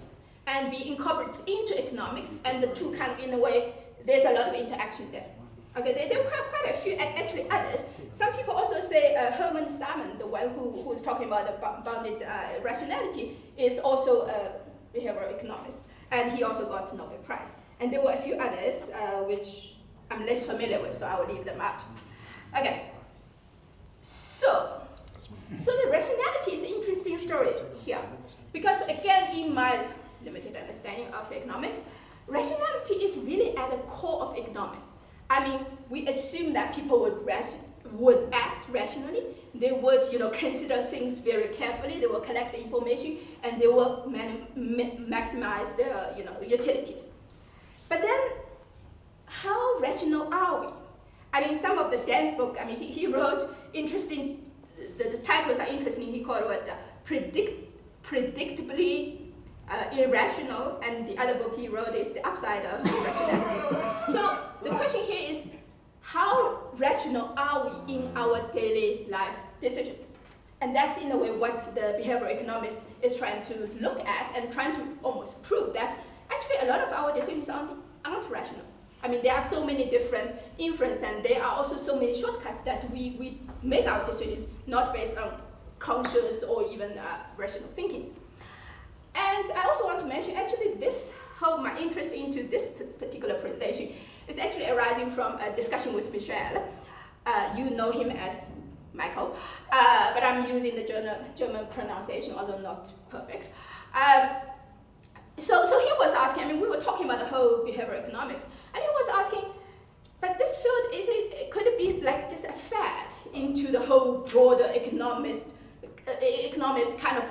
and be incorporated into economics, and the two kind of, in a way, there's a lot of interaction there. Okay, there are quite a few, actually others. Some people also say Hermann Simon, the one who's talking about the bounded rationality, is also a behavioral economist, and he also got the Nobel Prize. And there were a few others, which I'm less familiar with, so I will leave them out. Okay. So, story here. Because again, in my limited understanding of economics, rationality is really at the core of economics. I mean, we assume that people would act rationally. They would, consider things very carefully. They will collect the information, and they will maximize their, utilities. But then, how rational are we? I mean, some of the Dan's book, I mean, he wrote interesting. The titles are interesting. He called it predictably irrational, and the other book he wrote is The Upside of Irrationality. So the question here is, how rational are we in our daily life decisions? And that's in a way what the behavioral economics is trying to look at and trying to almost prove that actually a lot of our decisions aren't rational. I mean, there are so many different inferences, and there are also so many shortcuts that we make our decisions not based on conscious or even rational thinkings. And I also want to mention, actually, my interest into this particular presentation is actually arising from a discussion with Michel. You know him as Michael, but I'm using the German pronunciation, although not perfect. So he was asking, I mean, we were talking about the whole behavioral economics, and he was asking, but this field, could it be like just a fad into the whole broader economic kind of,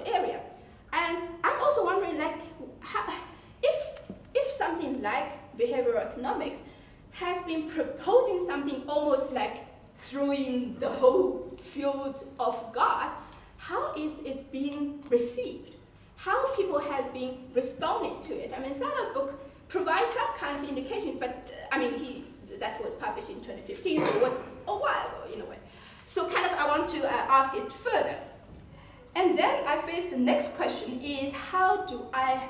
area? And I'm also wondering, like, if something like behavioral economics has been proposing something almost like throwing the whole field off guard, how is it being received? How people has been responding to it? I mean, Thaler's book provides some kind of indications, but that was published in 2015, so it was a while ago in a way. So kind of I want to ask it further. And then I face the next question is, how do I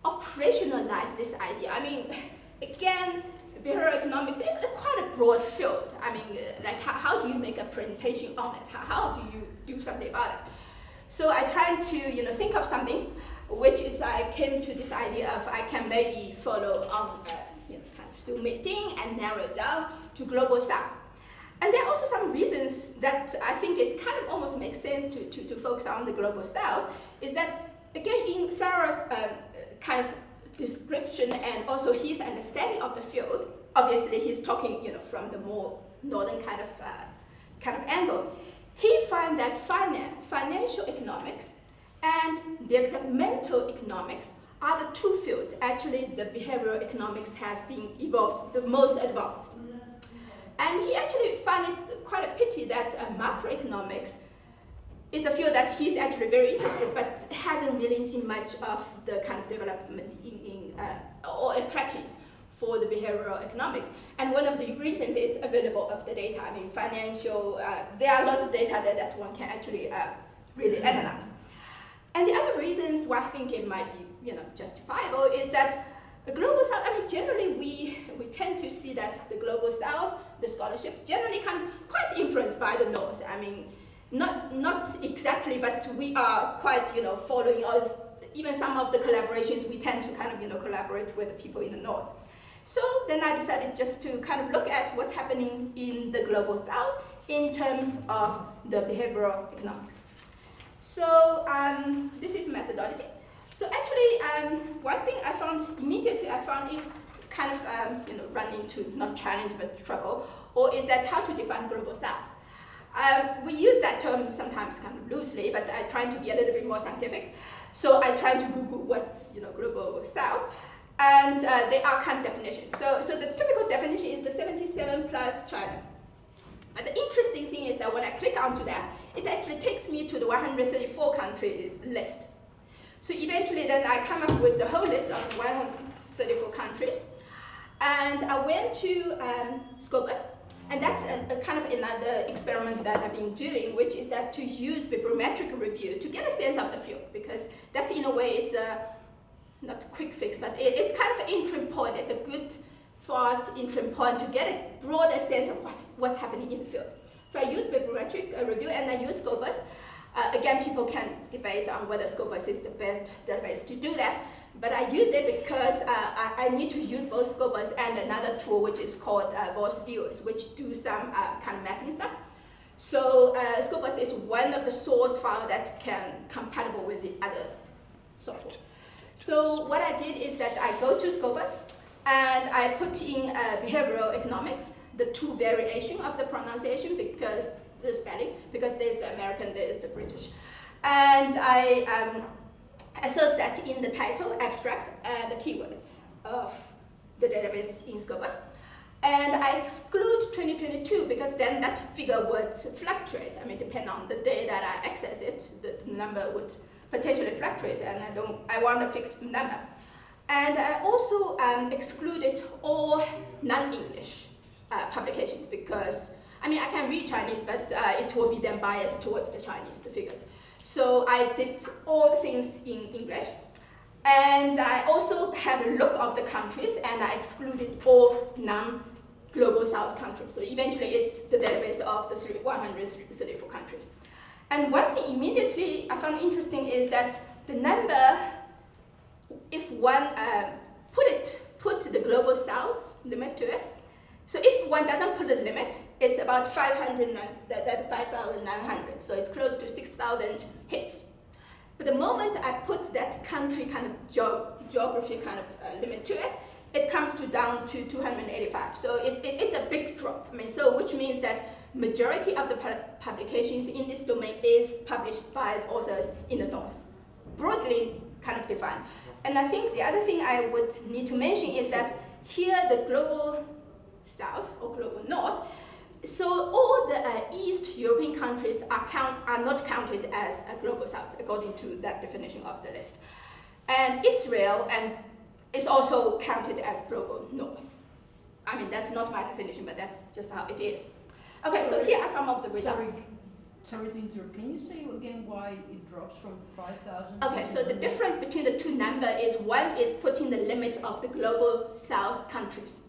operationalize this idea? I mean, again, behavioral economics is quite a broad field. I mean, like how do you make a presentation on it? How do you do something about it? So I tried to, think of something, which is I came to this idea of I can maybe follow on kind of Zoom meeting and narrow it down to Global South. And there are also some reasons that I think it kind of almost makes sense to focus on the Global South, is that, again, in Thaler's kind of description and also his understanding of the field, obviously he's talking, from the more northern kind of angle. He finds that financial economics and developmental economics are the two fields actually the behavioral economics has been evolved the most advanced. And he actually found it quite a pity that macroeconomics is a field that he's actually very interested in, but hasn't really seen much of the kind of development or attractions for the behavioral economics. And one of the reasons is available of the data. I mean, financial, there are lots of data there that one can actually really analyze. And the other reasons why I think it might be, justifiable is that the Global South, I mean, generally we tend to see that the Global South, the scholarship, generally kind of quite influenced by the North. I mean, not exactly, but we are quite, following us. Even some of the collaborations, we tend to kind of, collaborate with the people in the North. So then I decided just to kind of look at what's happening in the Global South in terms of the behavioral economics. So this is methodology. So actually, one thing I found immediately, it kind of run into not challenge but trouble, or is that how to define Global South. We use that term sometimes kind of loosely, but I try to be a little bit more scientific. So I try to Google what's Global South, and there are kind of definitions. So the typical definition is the 77 plus China. But the interesting thing is that when I click onto that, it actually takes me to the 134 country list. So eventually then I come up with the whole list of 134 countries. And I went to Scopus, and that's a kind of another experiment that I've been doing, which is that to use bibliometric review to get a sense of the field, because that's in a way, it's a, not a quick fix, but it's kind of an interim point. It's a good, fast interim point to get a broader sense of what's happening in the field. So I use bibliometric review and I use Scopus. Again, people can debate on whether Scopus is the best database to do that, but I use it because I need to use both Scopus and another tool which is called Voice Viewers, which do some kind of mapping stuff. So Scopus is one of the source file that can compatible with the other software. So what I did is that I go to Scopus and I put in behavioral economics, the two variation of the pronunciation because the spelling, because there's the American, there's the British. And I searched that in the title, abstract, and the keywords of the database in Scopus. And I exclude 2022 because then that figure would fluctuate. I mean, depending on the day that I access it, the number would potentially fluctuate, and I want a fixed number. And I also excluded all non-English publications because, I mean, I can read Chinese, but it will be then biased towards the Chinese, the figures. So I did all the things in English. And I also had a look of the countries, and I excluded all non-Global South countries. So eventually it's the database of the 134 countries. And one thing immediately I found interesting is that the number, if one put the Global South limit to it, so if one doesn't put a limit, it's about 5,900, so it's close to 6,000 hits. But the moment I put that country kind of geography kind of limit to it, it comes down to 285. So it's a big drop. I mean, so which means that majority of the publications in this domain is published by authors in the North, broadly kind of defined. And I think the other thing I would need to mention is that here the Global South or Global North, so all the East European countries are not counted as a Global South according to that definition of the list. And Israel is also counted as Global North. I mean, that's not my definition, but that's just how it is. Okay, so here are some of the results. Sorry to interrupt. Can you say again why it drops from 5,000? Okay, so the difference between the two numbers is one is putting the limit of the Global South countries.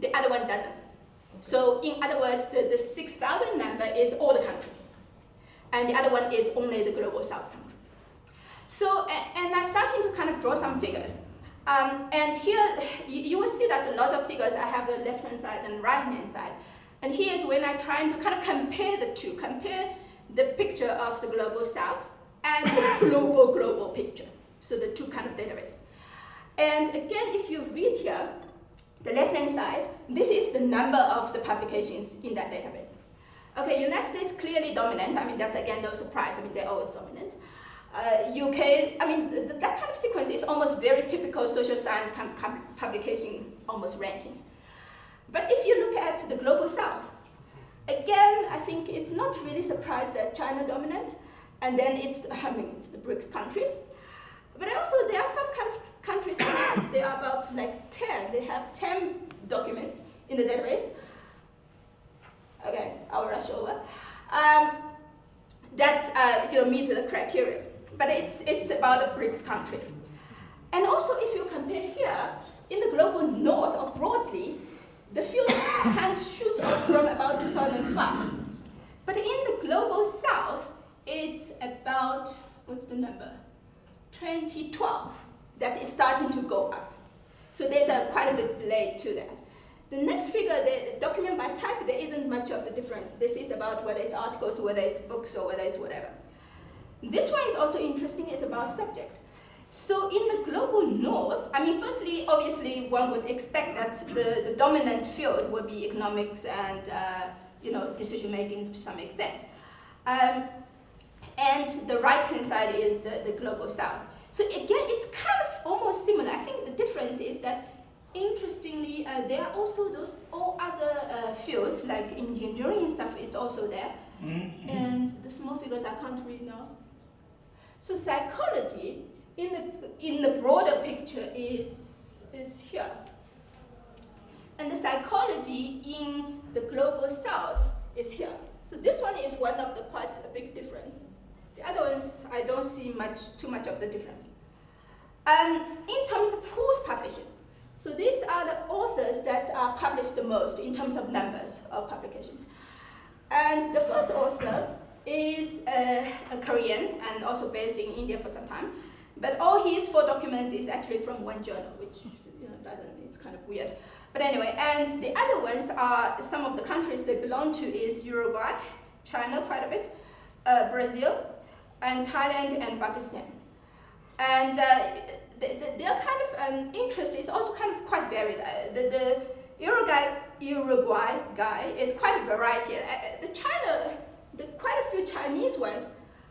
The other one doesn't. Okay. So in other words, the 6,000 number is all the countries. And the other one is only the Global South countries. So, and I'm starting to kind of draw some figures. And here, you will see that a lot of figures, I have the left-hand side and right-hand side. And here is when I'm trying to kind of compare the two, compare the picture of the Global South and the global picture. So the two kind of database. And again, if you read here, the left-hand side, this is the number of the publications in that database. Okay, United States clearly dominant. I mean, that's again no surprise. I mean, they're always dominant. UK, I mean, that kind of sequence is almost very typical social science kind of publication, almost ranking. But if you look at the Global South, again, I think it's not really surprised that China dominant, and then it's the BRICS countries. But also there are some kind of countries, there are about like 10, they have 10 documents in the database. Okay, I'll rush over. That meet the criteria. But it's about the BRICS countries. And also if you compare here, in the Global North, or broadly, the field kind of shoots up from about 2005. But in the Global South, it's about, what's the number? 2012, that is starting to go up. So there's quite a bit delay to that. The next figure, the document by type, there isn't much of the difference. This is about whether it's articles, whether it's books, or whether it's whatever. This one is also interesting, it's about subject. So in the Global North, I mean, firstly, obviously, one would expect that the dominant field would be economics and decision making to some extent. And the right-hand side is the Global South. So again, it's kind of almost similar. I think the difference is that, interestingly, there are also those all other fields, like engineering stuff is also there. Mm-hmm. And the small figures I can't read now. So psychology, in the broader picture is here. And the psychology in the Global South is here. So this one is one of the quite a big difference. The other ones, I don't see too much of the difference. In terms of who's publishing, so these are the authors that are published the most in terms of numbers of publications. And the first author is a Korean and also based in India for some time. But all his 4 documents is actually from one journal, which it's kind of weird. But anyway, and the other ones are some of the countries they belong to is Uruguay, China quite a bit, Brazil, and Thailand and Pakistan. And their kind of interest is also kind of quite varied. The Uruguay guy is quite a variety. Quite a few Chinese ones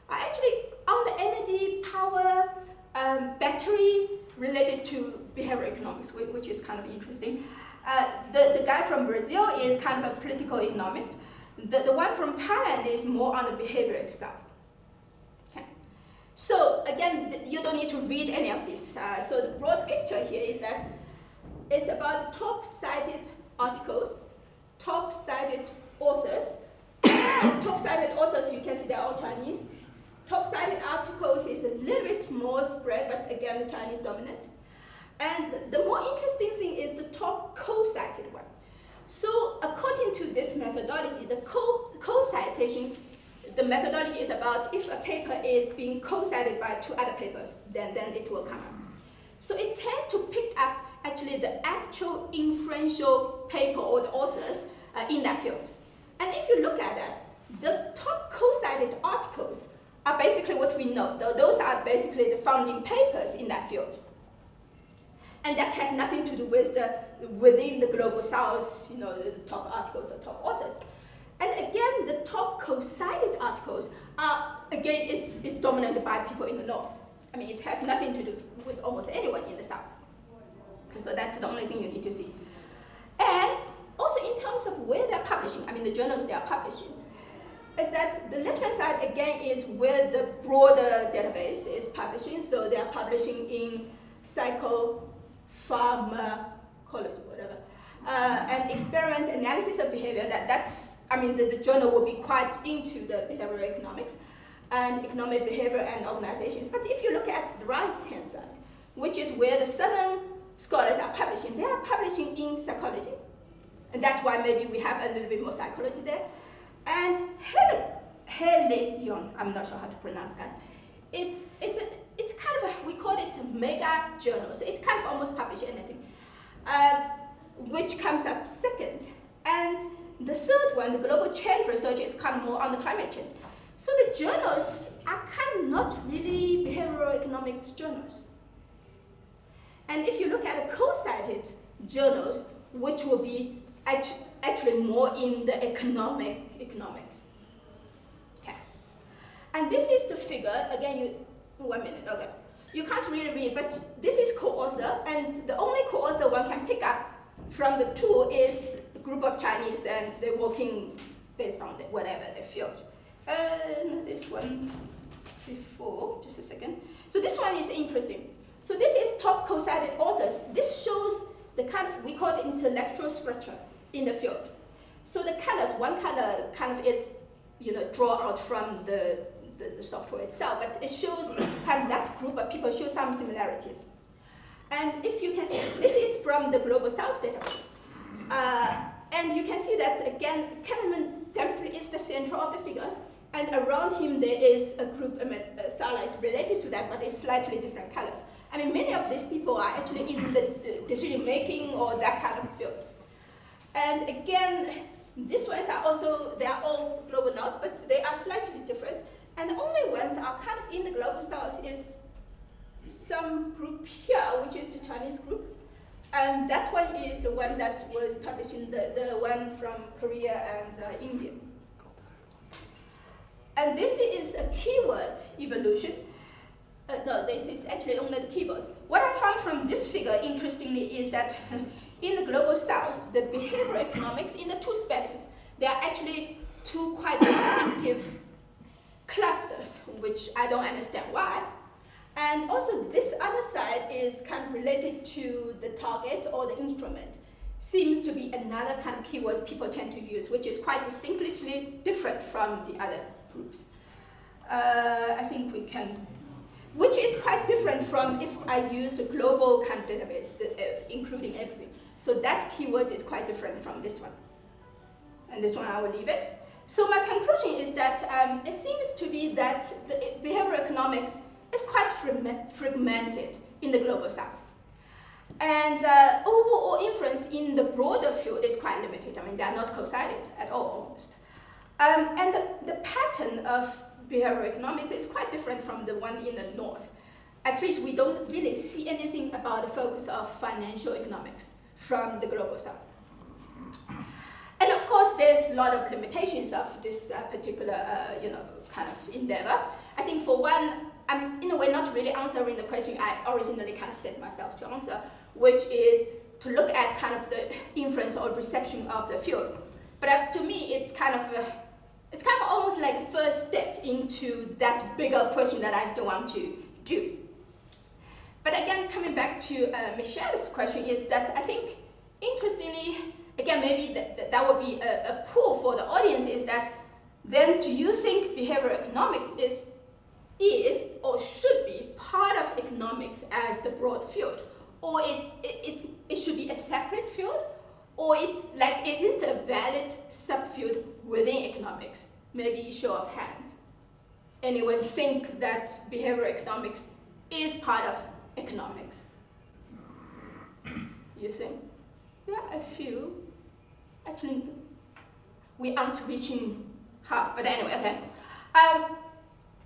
are actually on the energy, power, battery related to behavioral economics, which is kind of interesting. The guy from Brazil is kind of a political economist. The one from Thailand is more on the behavior itself. Okay. So again, you don't need to read any of this. So the broad picture here is that it's about top-cited articles, top-cited authors. Top-cited authors, you can see they're all Chinese. Top-cited articles is a little bit more spread, but again, the Chinese dominant. And the more interesting thing is the top co-cited one. So according to this methodology, the co-citation, the methodology is about if a paper is being co-cited by 2 other papers, then it will come up. So it tends to pick up actually the actual influential paper or the authors in that field. And if you look at that, the top co-cited articles are basically what we know. Those are basically the founding papers in that field. And that has nothing to do with within the global south, the top articles or top authors. And again, the top co-cited articles are, again, it's dominated by people in the north. I mean, it has nothing to do with almost anyone in the south. So that's the only thing you need to see. And also in terms of where they're publishing, I mean, the journals they are publishing, is that the left-hand side, again, is where the broader database is publishing. So they are publishing in psychopharmacology, whatever, and experiment analysis of behavior. The journal will be quite into the behavioral economics and economic behavior and organizations. But if you look at the right-hand side, which is where the southern scholars are publishing, they are publishing in psychology. And that's why maybe we have a little bit more psychology there. And Helion, I'm not sure how to pronounce that. It's kind of we call it a mega journal. So it kind of almost publishes anything, which comes up second. And the third one, the global change research, is kind of more on the climate change. So the journals are kind of not really behavioral economics journals. And if you look at the co-cited journals, which will be actually more in the economics. Okay. And this is the figure, again, 1 minute, okay. You can't really read, but this is co-author, and the only co-author one can pick up from the two is the group of Chinese, and they're working based on whatever they field. And this one before, just a second. So this one is interesting. So this is top co-cited authors. This shows the kind of, we call it intellectual structure in the field. So the colors, one color kind of is, draw out from the software itself, but it shows kind of that group of people show some similarities. And if you can see, this is from the Global South database. And you can see that, again, Kahneman definitely is the center of the figures, and around him there is a group, Thala is related to that, but it's slightly different colors. I mean, many of these people are actually in the decision-making or that kind of field. And again, these ones are also, they are all global north, but they are slightly different. And the only ones are kind of in the global south is some group here, which is the Chinese group. And that one is the one that was publishing the one from Korea and India. And this is a keywords evolution. No, this is actually only the keywords. What I found from this figure, interestingly, is that in the global south, the behavioral economics in the two spellings, there are actually two quite distinctive clusters, which I don't understand why. And also this other side is kind of related to the target or the instrument. Seems to be another kind of keywords people tend to use, which is quite distinctly different from the other groups. I think we can, which is quite different from if I use the global kind of database, including everything. So that keyword is quite different from this one. And this one I will leave it. So my conclusion is that it seems to be that the behavioral economics is quite fragmented in the global south. And overall influence in the broader field is quite limited. I mean, they are not coincided at all, almost. And the pattern of behavioral economics is quite different from the one in the North. At least we don't really see anything about the focus of financial economics from the Global South. And of course, there's a lot of limitations of this particular, kind of endeavor. I think for one, I'm in a way not really answering the question I originally kind of set myself to answer, which is to look at kind of the influence or reception of the field. But to me, it's kind of almost like a first step into that bigger question that I still want to do. But again, coming back to Michelle's question is that I think, interestingly, again, maybe that would be a pull for the audience is that then do you think behavioral economics is or should be part of economics as the broad field? Or it should be a separate field? Or is it a valid subfield within economics? Maybe show of hands. Anyone think that behavioral economics is part of economics? You think? Yeah, a few. Actually, we aren't reaching half, but anyway, okay.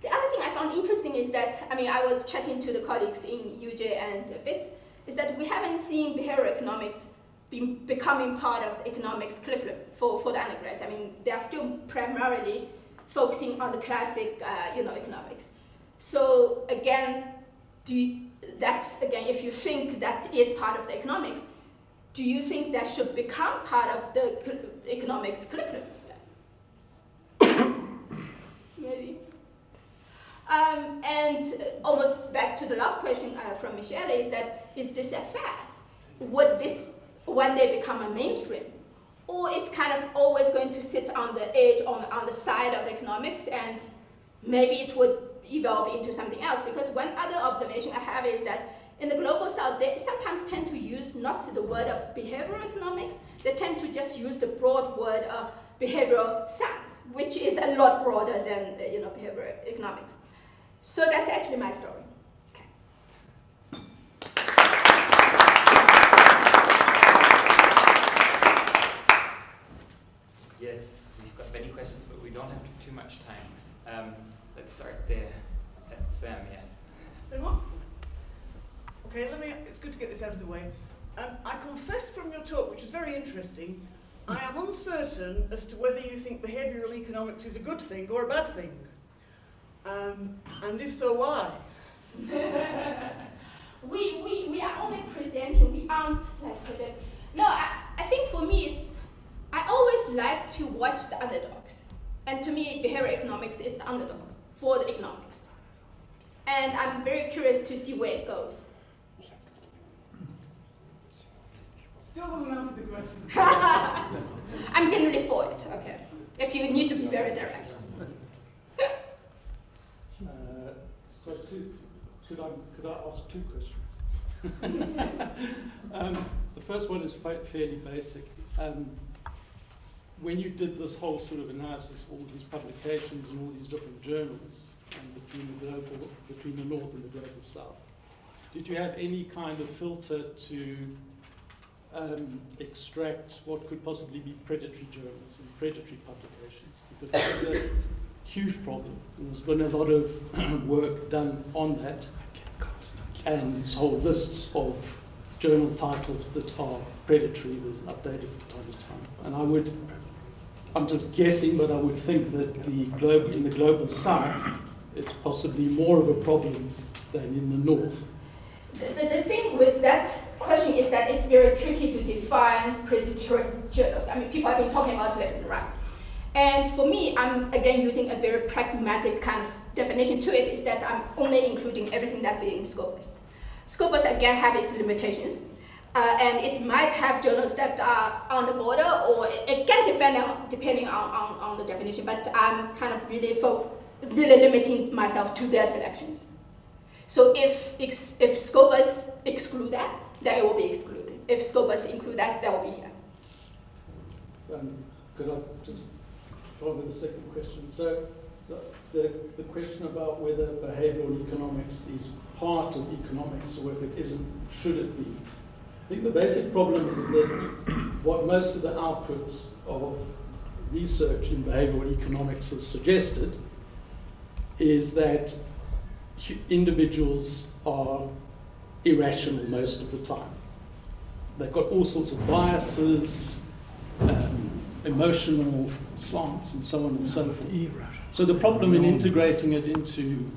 The other thing I found interesting is that, I was chatting to the colleagues in UJ and BITS, is that we haven't seen behavioral economics becoming part of the economics curriculum for the undergrads. They are still primarily focusing on the classic, economics. So again, if you think that is part of the economics, do you think that should become part of the economics curriculum? Maybe. And almost back to the last question from Michelle is this a fad? Would this one day become a mainstream? Or it's kind of always going to sit on the edge, on the side of economics, and maybe it would evolve into something else? Because one other observation I have is that in the Global South, they sometimes tend to use not the word of behavioral economics, they tend to just use the broad word of behavioral science, which is a lot broader than behavioral economics. So that's actually my story. Okay. Yes, we've got many questions, but we don't have too much time. Let's start there at Sam, yes. Okay, it's good to get this out of the way. I confess from your talk, which was very interesting, I am uncertain as to whether you think behavioural economics is a good thing or a bad thing. And if so, why? We are only presenting, we aren't like projecting. No, I think for me I always like to watch the underdogs. And to me, behavioral economics is the underdog for the economics. And I'm very curious to see where it goes. Still doesn't answer the question. I'm generally for it, okay. If you need to be very direct. Could I ask two questions? The first one is fairly basic. When you did this whole sort of analysis, all these publications and all these different journals between the North and the Global South, did you have any kind of filter to extract what could possibly be predatory journals and predatory publications? Because that's a huge problem. And there's been a lot of work done on that, and this whole lists of journal titles that are predatory was updated from time to time. And I'm just guessing, but I would think that in the Global South, it's possibly more of a problem than in the North. The thing with that question is that it's very tricky to define predatory journals. People have been talking about left and right. And for me, I'm again using a very pragmatic kind of definition to it, is that I'm only including everything that's in Scopus. Scopus again have its limitations. And it might have journals that are on the border, or it can depending on the definition, but I'm kind of really limiting myself to their selections. So if Scopus exclude that, then it will be excluded. If Scopus include that, that will be here. Could I just follow with the second question? So the question about whether behavioral economics is part of economics or if it isn't, should it be? I think the basic problem is that what most of the outputs of research in behavioral economics has suggested is that individuals are irrational most of the time. They've got all sorts of biases, emotional slants, and so on and so forth. So the problem in integrating it into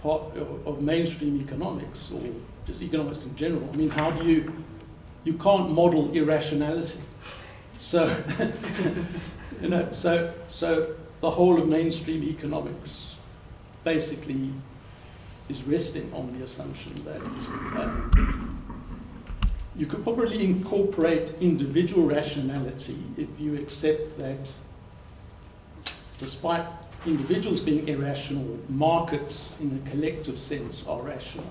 part of mainstream economics, or just economics in general, I mean, how do you can't model irrationality. So, so the whole of mainstream economics basically is resting on the assumption that you could probably incorporate individual rationality if you accept that despite individuals being irrational, markets in a collective sense are rational.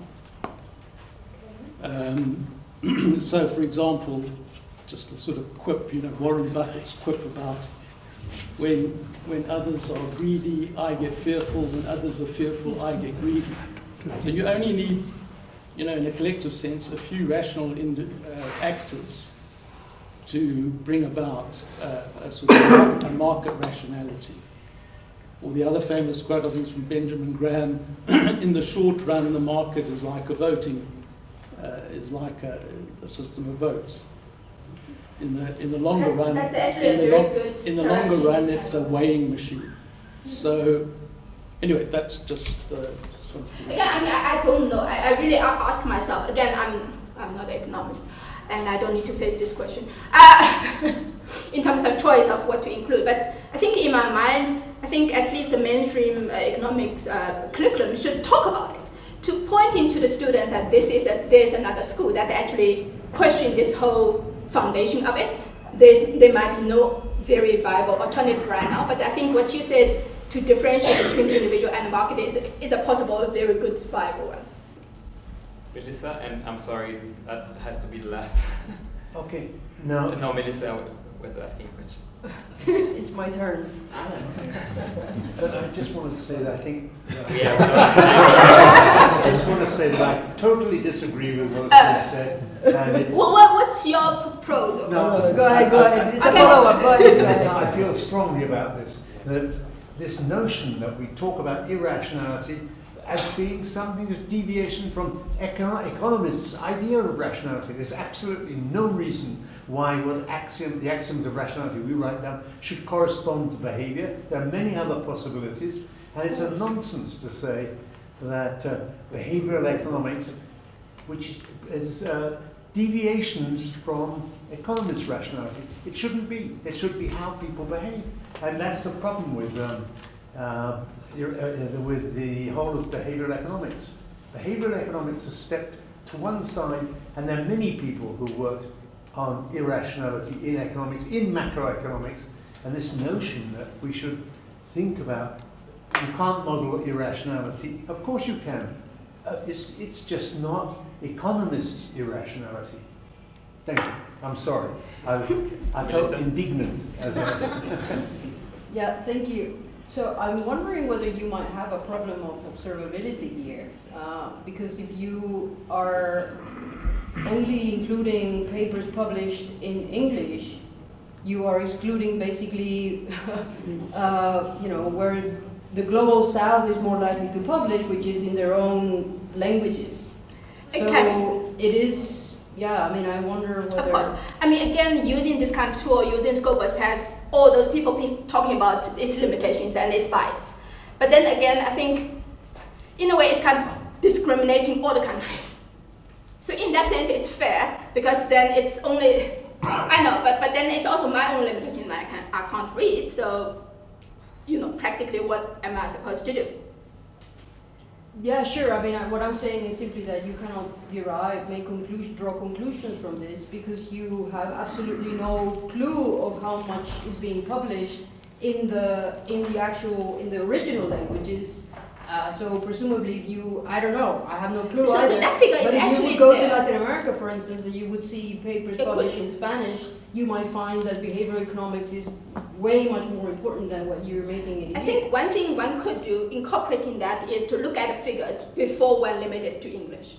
So, for example, just a sort of quip, Warren Buffett's quip about when others are greedy, I get fearful. When others are fearful, I get greedy. So you only need, in a collective sense, a few rational actors to bring about a sort of a market rationality. Or the other famous quote, I think, is from Benjamin Graham: in the short run, the market is like a voting, is like a system of votes. In the longer run, That's actually a very good in the longer correction. run, it's a weighing machine. So, anyway, that's just something. Yeah, I mean, I don't know. I really ask myself, again, I'm not an economist, and I don't need to face this question in terms of choice of what to include. But I think in my mind, I think at least the mainstream economics curriculum should talk about it, to point into the student that there's another school that actually question this whole foundation of it. There might be no very viable alternative right now, but I think what you said, to differentiate between the individual and the market, is a possible, very good viable one. Melissa, and I'm sorry, that has to be the last. Okay, now, No, Melissa was asking a question. It's my turn. but I just wanted to say that I think, Yeah. I just want to say that I totally disagree with what's been said. And it's, What's your proposal? No. Go ahead. It's a Okay. follow-up. Go ahead. I feel strongly about this, that this notion that we talk about irrationality as being something that's deviation from economists' idea of rationality. There's absolutely no reason why the axioms of rationality we write down should correspond to behavior. There are many other possibilities, and it's a nonsense to say that behavioral economics, which is deviations from economists' rationality. It shouldn't be. It should be how people behave. And that's the problem with the whole of behavioral economics. Behavioral economics has stepped to one side, and there are many people who worked on irrationality in economics, in macroeconomics, and this notion that we should think about, you can't model irrationality. Of course you can. It's just not economists' irrationality. Thank you. I'm sorry. I felt indignant as a... Yeah, thank you. So I'm wondering whether you might have a problem of observability here, because if you are only including papers published in English, you are excluding basically, where the global south is more likely to publish, which is in their own languages. So it is, I wonder whether... Of course. I mean, again, using this kind of tool, using Scopus has all those people talking about its limitations and its bias. But then again, I think, in a way, it's kind of discriminating all the countries. So in that sense, it's fair, because then it's only, I know, but then it's also my own limitation that I can't read, so, practically what am I supposed to do? Yeah, sure. I mean, what I'm saying is simply that you cannot draw conclusions from this, because you have absolutely no clue of how much is being published in the original languages. So presumably, I don't know, I have no clue So either. that figure but is if you actually would go there. to Latin America, for instance, and you would see papers published in Spanish, you might find that behavioral economics is way much more important than what you're making it I here. think one thing one could do, incorporating that, is to look at the figures before one limited to English,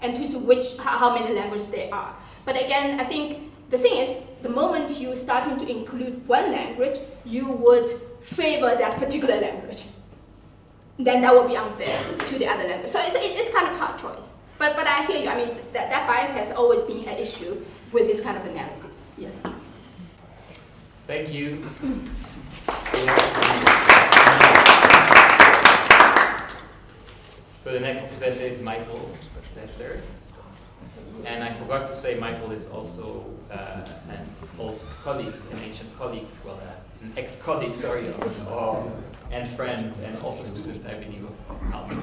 and to see how many languages there are. But again, I think the thing is, the moment you starting to include one language, you would favor that particular language. then that would be unfair to the other language. So it's kind of hard choice. But I hear you. I mean, that bias has always been an issue with this kind of analysis. Yes. Thank you. So the next presenter is Michael Steschler. And I forgot to say Michael is also an old colleague, an ancient colleague, well, an ex-colleague, sorry, and friend, and also student, I believe, of Calvin.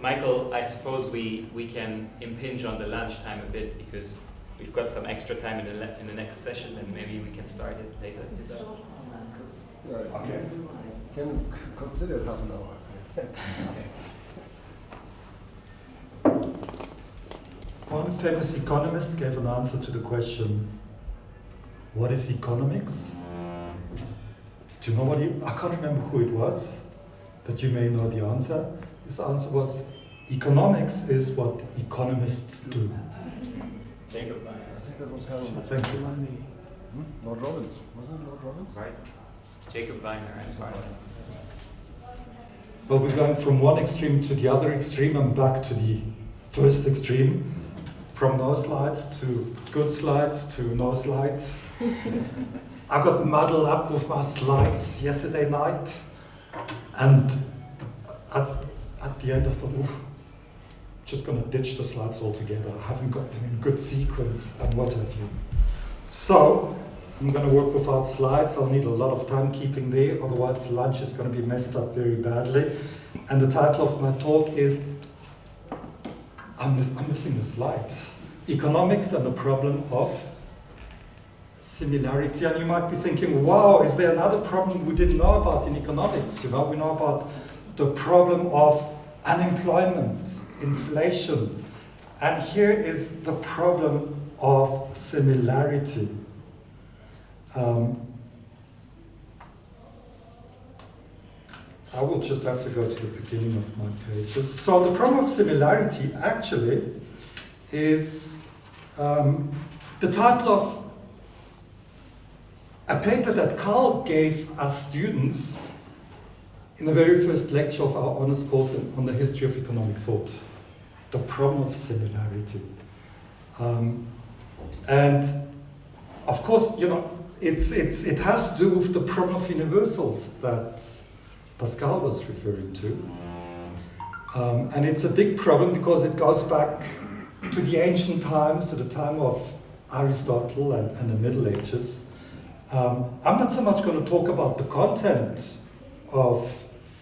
Michael, I suppose we can impinge on the lunchtime a bit because we've got some extra time in the next session, and maybe we can start it later. Is that? Okay. Can consider half an hour. One famous economist gave an answer to the question, what is economics? Do you know what I can't remember who it was, but you may know the answer. His answer was, economics is what economists do. Jacob Weiner. I think that was Helen. Thank you. Lord Robbins. Wasn't it Lord Robbins? Right. Jacob Weiner, as far as Well, we're going from one extreme to the other extreme and back to the first extreme. From no slides to good slides to no slides. I got muddled up with my slides yesterday night, and at the end I thought, I'm just going to ditch the slides altogether. I haven't got them in good sequence and what have you. So I'm going to work without slides. I'll need a lot of time keeping there, otherwise lunch is going to be messed up very badly. And the title of my talk is, I'm missing the slide. Economics and the problem of similarity. And you might be thinking, wow, is there another problem we didn't know about in economics? You know, we know about the problem of unemployment, inflation. And here is the problem of similarity. I will just have to go to the beginning of my pages. So the problem of similarity actually is the title of a paper that Carl gave us students in the very first lecture of our honors course on the history of economic thought. The problem of similarity. And of course, you know, it has to do with the problem of universals that Pascal was referring to. And it's a big problem because it goes back to the ancient times, to the time of Aristotle and the Middle Ages. I'm not so much going to talk about the content of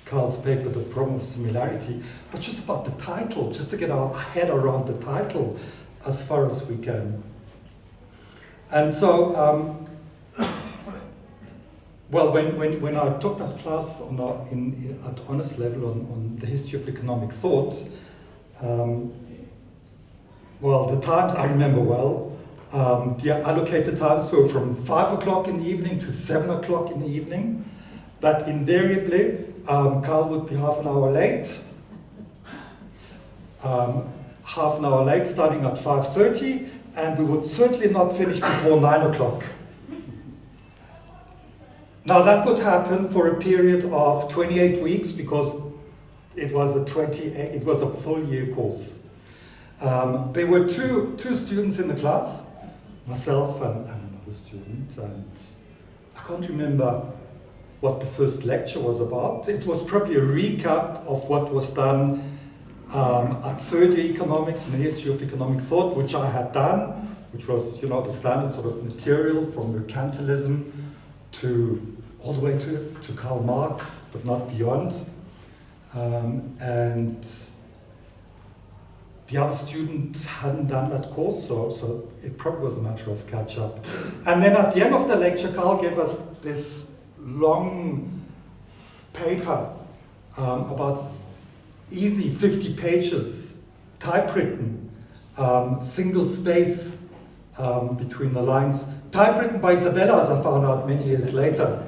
Carl's paper, The Problem of Similarity, but just about the title, just to get our head around the title as far as we can. And so, well, when I took that class at honors level on the history of economic thought, well, the times I remember well. The allocated times were from 5 o'clock in the evening to 7 o'clock in the evening, but invariably Carl would be half an hour late. Half an hour late, starting at 5:30, and we would certainly not finish before 9 o'clock. Now that would happen for a period of 28 weeks because it was a full year course. There were two students in the class, myself and another student, and I can't remember what the first lecture was about. It was probably a recap of what was done at third year economics in the history of economic thought, which I had done, which was, you know, the standard sort of material from mercantilism all the way to Karl Marx, but not beyond. And the other students hadn't done that course, so it probably was a matter of catch up. And then at the end of the lecture, Carl gave us this long paper about easy 50 pages, typewritten, single space between the lines, typewritten by Isabella, as I found out many years later.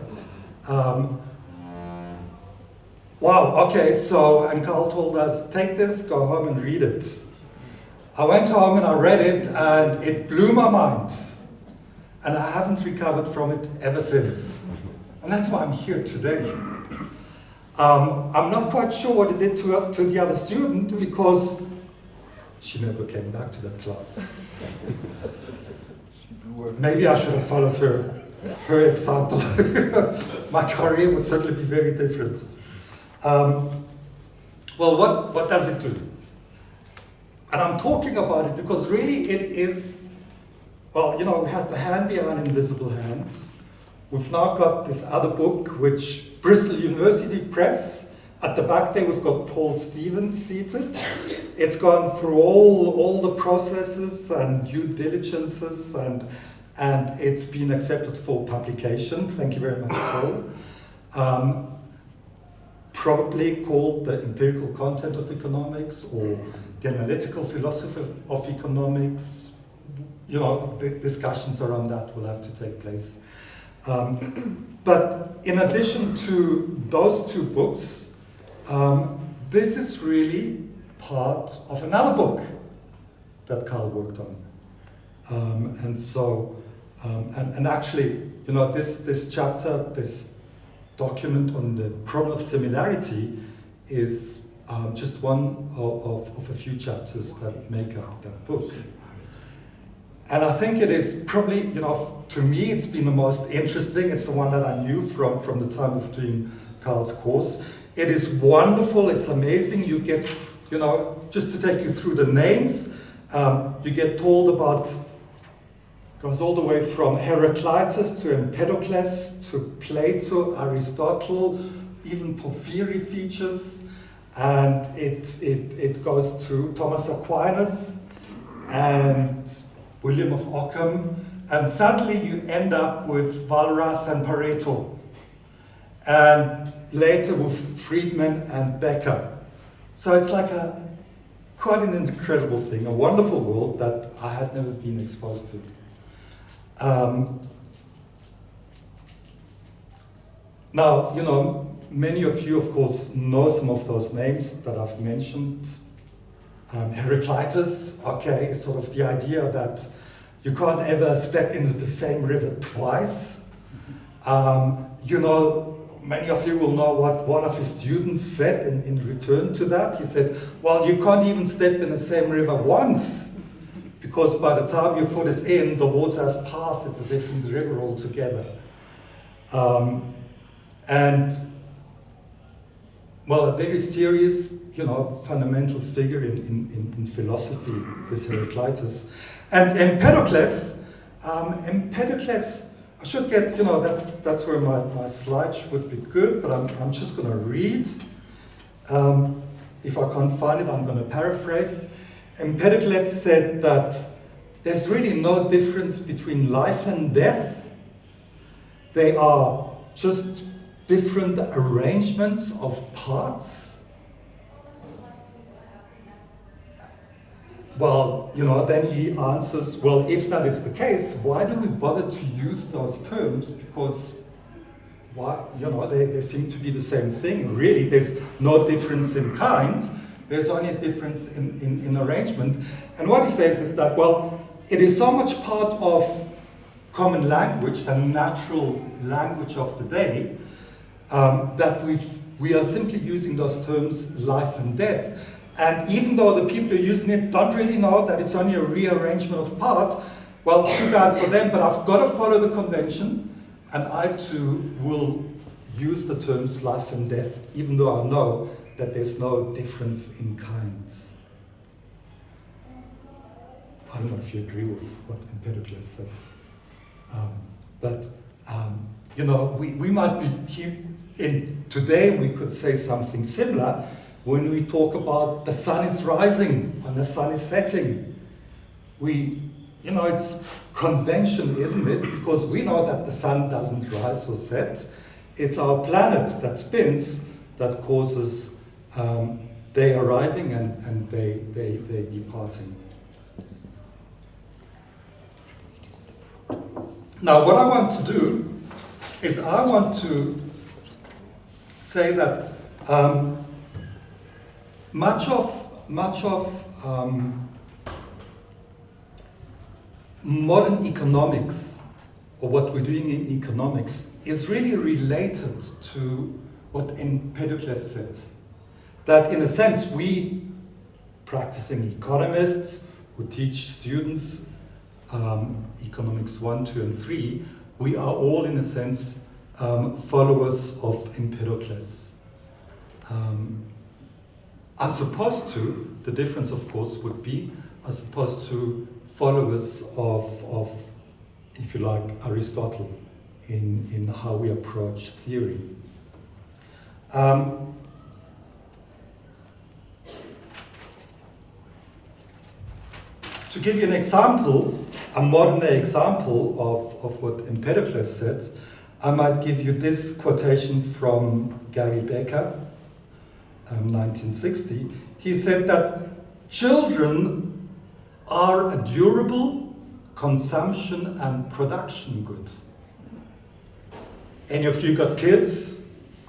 Wow, okay, and Carl told us, take this, go home and read it. I went home and I read it, and it blew my mind. And I haven't recovered from it ever since. And that's why I'm here today. I'm not quite sure what it did to the other student, because she never came back to that class. Maybe I should have followed her example. My career would certainly be very different. Well, what does it do? And I'm talking about it because really it is, well, you know, we had The Hand Behind Invisible Hands. We've now got this other book, which Bristol University Press. At the back there, we've got Paul Stevens seated. It's gone through all the processes and due diligences, and it's been accepted for publication. Thank you very much, Paul. Probably called The Empirical Content of Economics or The Analytical Philosophy of Economics. You know, the discussions around that will have to take place. But in addition to those two books, this is really part of another book that Carl worked on. And actually, you know, this chapter, this document on the problem of similarity is just one of a few chapters that make up that book. And I think it is probably, you know, to me it's been the most interesting. It's the one that I knew from the time of doing Carl's course. It is wonderful, it's amazing. You get, you know, just to take you through the names, you get told about, goes all the way from Heraclitus to Empedocles to Plato, Aristotle, even Porphyry features, and it goes to Thomas Aquinas and William of Ockham, and suddenly you end up with Walras and Pareto, and later with Friedman and Becker. So it's like quite an incredible thing, a wonderful world that I had never been exposed to. Now, you know, many of you, of course, know some of those names that I've mentioned. Heraclitus, okay, it's sort of the idea that you can't ever step into the same river twice. You know, many of you will know what one of his students said in return to that. He said, well, you can't even step in the same river once, because by the time your foot is in, the water has passed, it's a different river altogether. And, well, a very serious, you know, fundamental figure in philosophy, this Heraclitus. And Empedocles, I should get, you know, that's where my slides would be good, but I'm just going to read. If I can't find it, I'm going to paraphrase. Empedocles said that there's really no difference between life and death. They are just different arrangements of parts. Well, you know, then he answers, well, if that is the case, why do we bother to use those terms? Because, why, you know, they seem to be the same thing. Really, there's no difference in kind. There's only a difference in arrangement. And what he says is that, well, it is so much part of common language, the natural language of the day, that we are simply using those terms life and death. And even though the people who are using it don't really know that it's only a rearrangement of part, well, too bad for them, but I've got to follow the convention, and I too will use the terms life and death, even though I know that there's no difference in kinds. I don't know if you agree with what Empedocles says. You know, we might be here, today we could say something similar when we talk about the sun is rising and the sun is setting. You know, it's convention, isn't it? Because we know that the sun doesn't rise or set. It's our planet that spins that causes day arriving and day departing. Now, what I want to do is I want to say that much of modern economics or what we're doing in economics is really related to what Empedocles said. That in a sense, we, practicing economists who teach students economics 1, 2, and 3, we are all in a sense followers of Empedocles. As opposed to, the difference of course would be, as opposed to followers of if you like, Aristotle in how we approach theory. To give you an example, a modern day example of what Empedocles said, I might give you this quotation from Gary Becker, 1960. He said that children are a durable consumption and production good. Any of you got kids?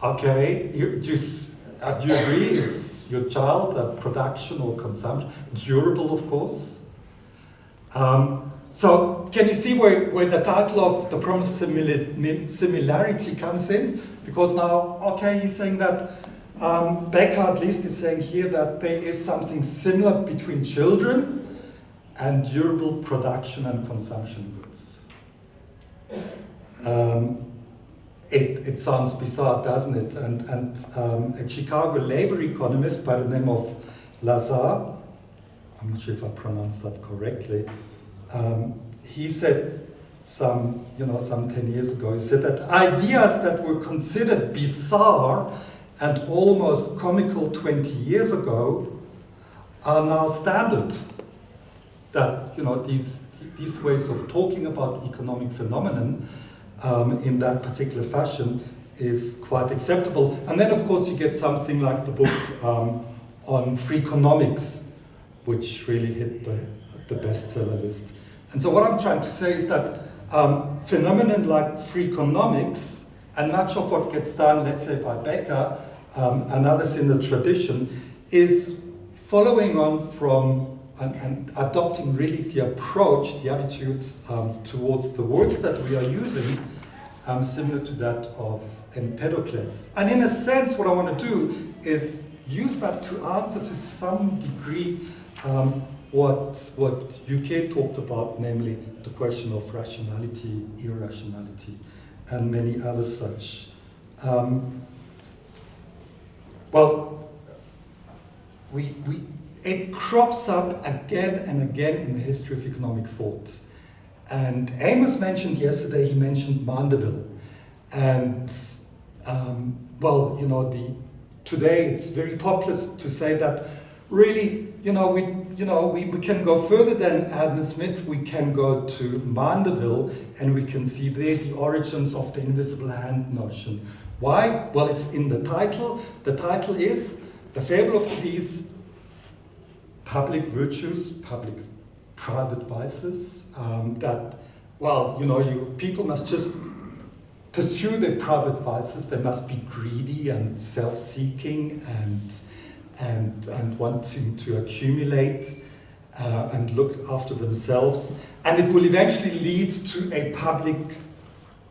Okay, do you agree? Is your child a production or consumption? Durable, of course. So can you see where the title of the problem of similarity comes in? Because now, okay, he's saying that, Becker at least is saying here that there is something similar between children and durable production and consumption goods. It sounds bizarre, doesn't it? And a Chicago labor economist by the name of Lazar, I'm not sure if I pronounced that correctly, he said some 10 years ago, he said that ideas that were considered bizarre and almost comical 20 years ago are now standard. That, these ways of talking about economic phenomenon in that particular fashion is quite acceptable. And then of course you get something like the book on Freakonomics, which really hit the bestseller list. And so what I'm trying to say is that phenomenon like Freakonomics and much of what gets done, let's say by Becker and others in the tradition, is following on from and adopting really the approach, the attitude towards the words that we are using, similar to that of Empedocles. And in a sense, what I want to do is use that to answer to some degree what UK talked about, namely the question of rationality, irrationality, and many other such. It crops up again and again in the history of economic thought. And Amos mentioned yesterday, he mentioned Mandeville. And, today it's very popular to say that really, we can go further than Adam Smith, we can go to Mandeville, and we can see there the origins of the invisible hand notion. Why? Well, it's in the title. The title is The Fable of the Bees, Public Virtues, Private Vices, people must just pursue their private vices. They must be greedy and self-seeking and wanting to accumulate and look after themselves. And it will eventually lead to a public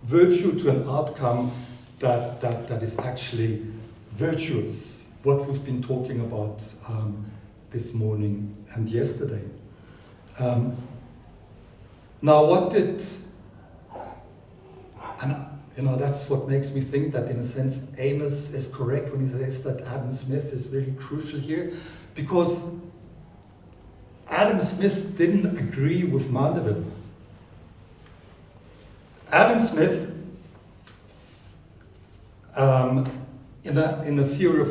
virtue, to an outcome that is actually virtuous. What we've been talking about this morning and yesterday. That's what makes me think that in a sense Amos is correct when he says that Adam Smith is really crucial here, because Adam Smith didn't agree with Mandeville. Adam Smith, in the theory of,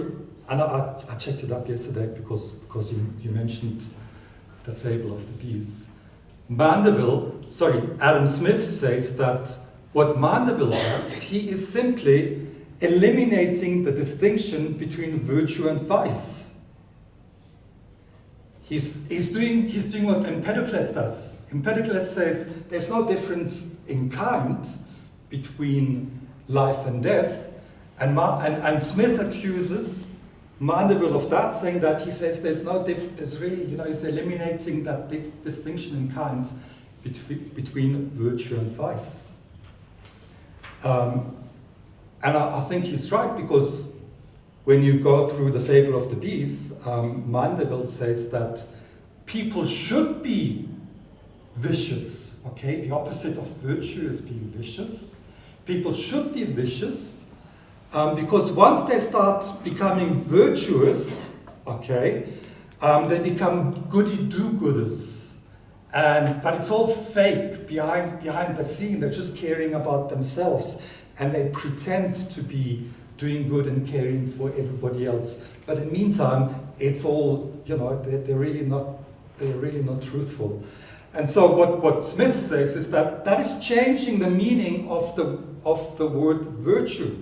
and I checked it up yesterday because you mentioned the fable of the bees. Adam Smith says that what Mandeville does, he is simply eliminating the distinction between virtue and vice. He's doing what Empedocles does. Empedocles says there's no difference in kind between life and death, and Smith accuses Mandeville of that, saying that he says there's no difference. There's really, he's eliminating that distinction in kind between virtue and vice. And I think he's right, because when you go through the fable of the bees, Mandeville says that people should be vicious, okay? The opposite of virtue is being vicious. People should be vicious, because once they start becoming virtuous, okay, they become goody-do-gooders. But it's all fake behind the scene. They're just caring about themselves, and they pretend to be doing good and caring for everybody else. But in the meantime, it's all, they're really not truthful. And so what Smith says is that is changing the meaning of the word virtue.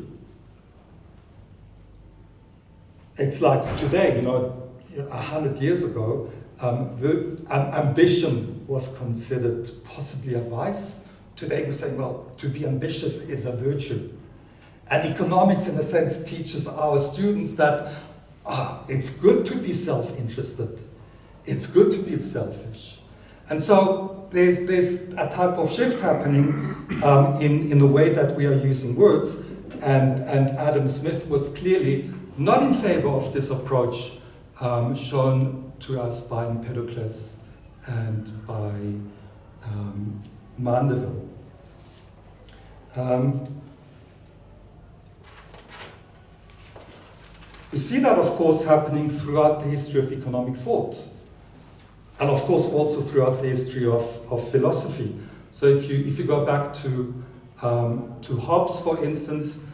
It's like today, 100 years ago, ambition was considered possibly a vice. Today we say, well, to be ambitious is a virtue. And economics, in a sense, teaches our students that it's good to be self-interested. It's good to be selfish. And so there's a type of shift happening in the way that we are using words. And Adam Smith was clearly not in favor of this approach shown to us by Empedocles and by Mandeville. We see that, of course, happening throughout the history of economic thought, and of course also throughout the history of philosophy. So if you go back to Hobbes, for instance,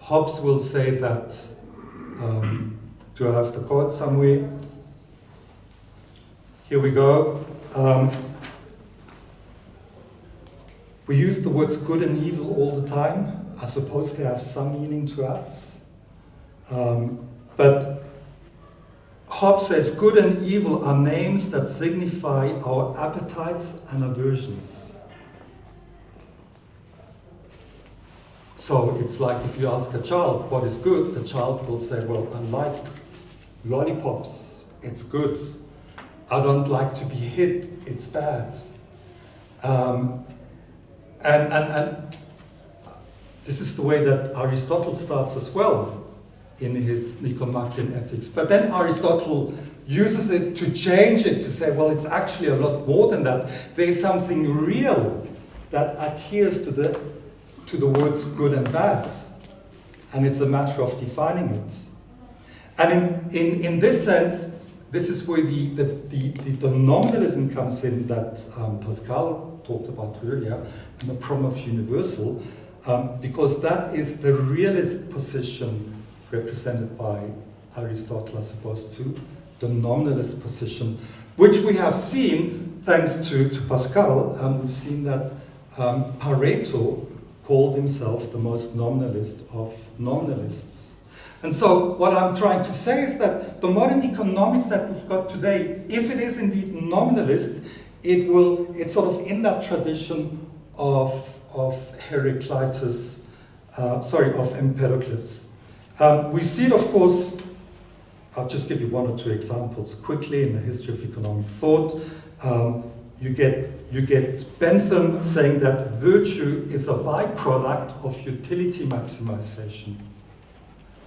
Hobbes will say that, do I have the quote somewhere? Here we go. We use the words good and evil all the time. I suppose they have some meaning to us. But Hobbes says good and evil are names that signify our appetites and aversions. So it's like if you ask a child what is good, the child will say, well, I like lollipops, it's good. I don't like to be hit, it's bad. And this is the way that Aristotle starts as well in his Nicomachean Ethics. But then Aristotle uses it to change it, to say, well, it's actually a lot more than that. There is something real that adheres to the words good and bad. And it's a matter of defining it. And in this sense, this is where the nominalism comes in that Pascal talked about earlier, in the problem of universal, because that is the realist position represented by Aristotle as opposed to the nominalist position, which we have seen, thanks to Pascal, we've seen that Pareto called himself the most nominalist of nominalists. And so what I'm trying to say is that the modern economics that we've got today, if it is indeed nominalist, it's sort of in that tradition of Heraclitus, of Empedocles. We see it, of course, I'll just give you one or two examples quickly in the history of economic thought. You get Bentham saying that virtue is a byproduct of utility maximization.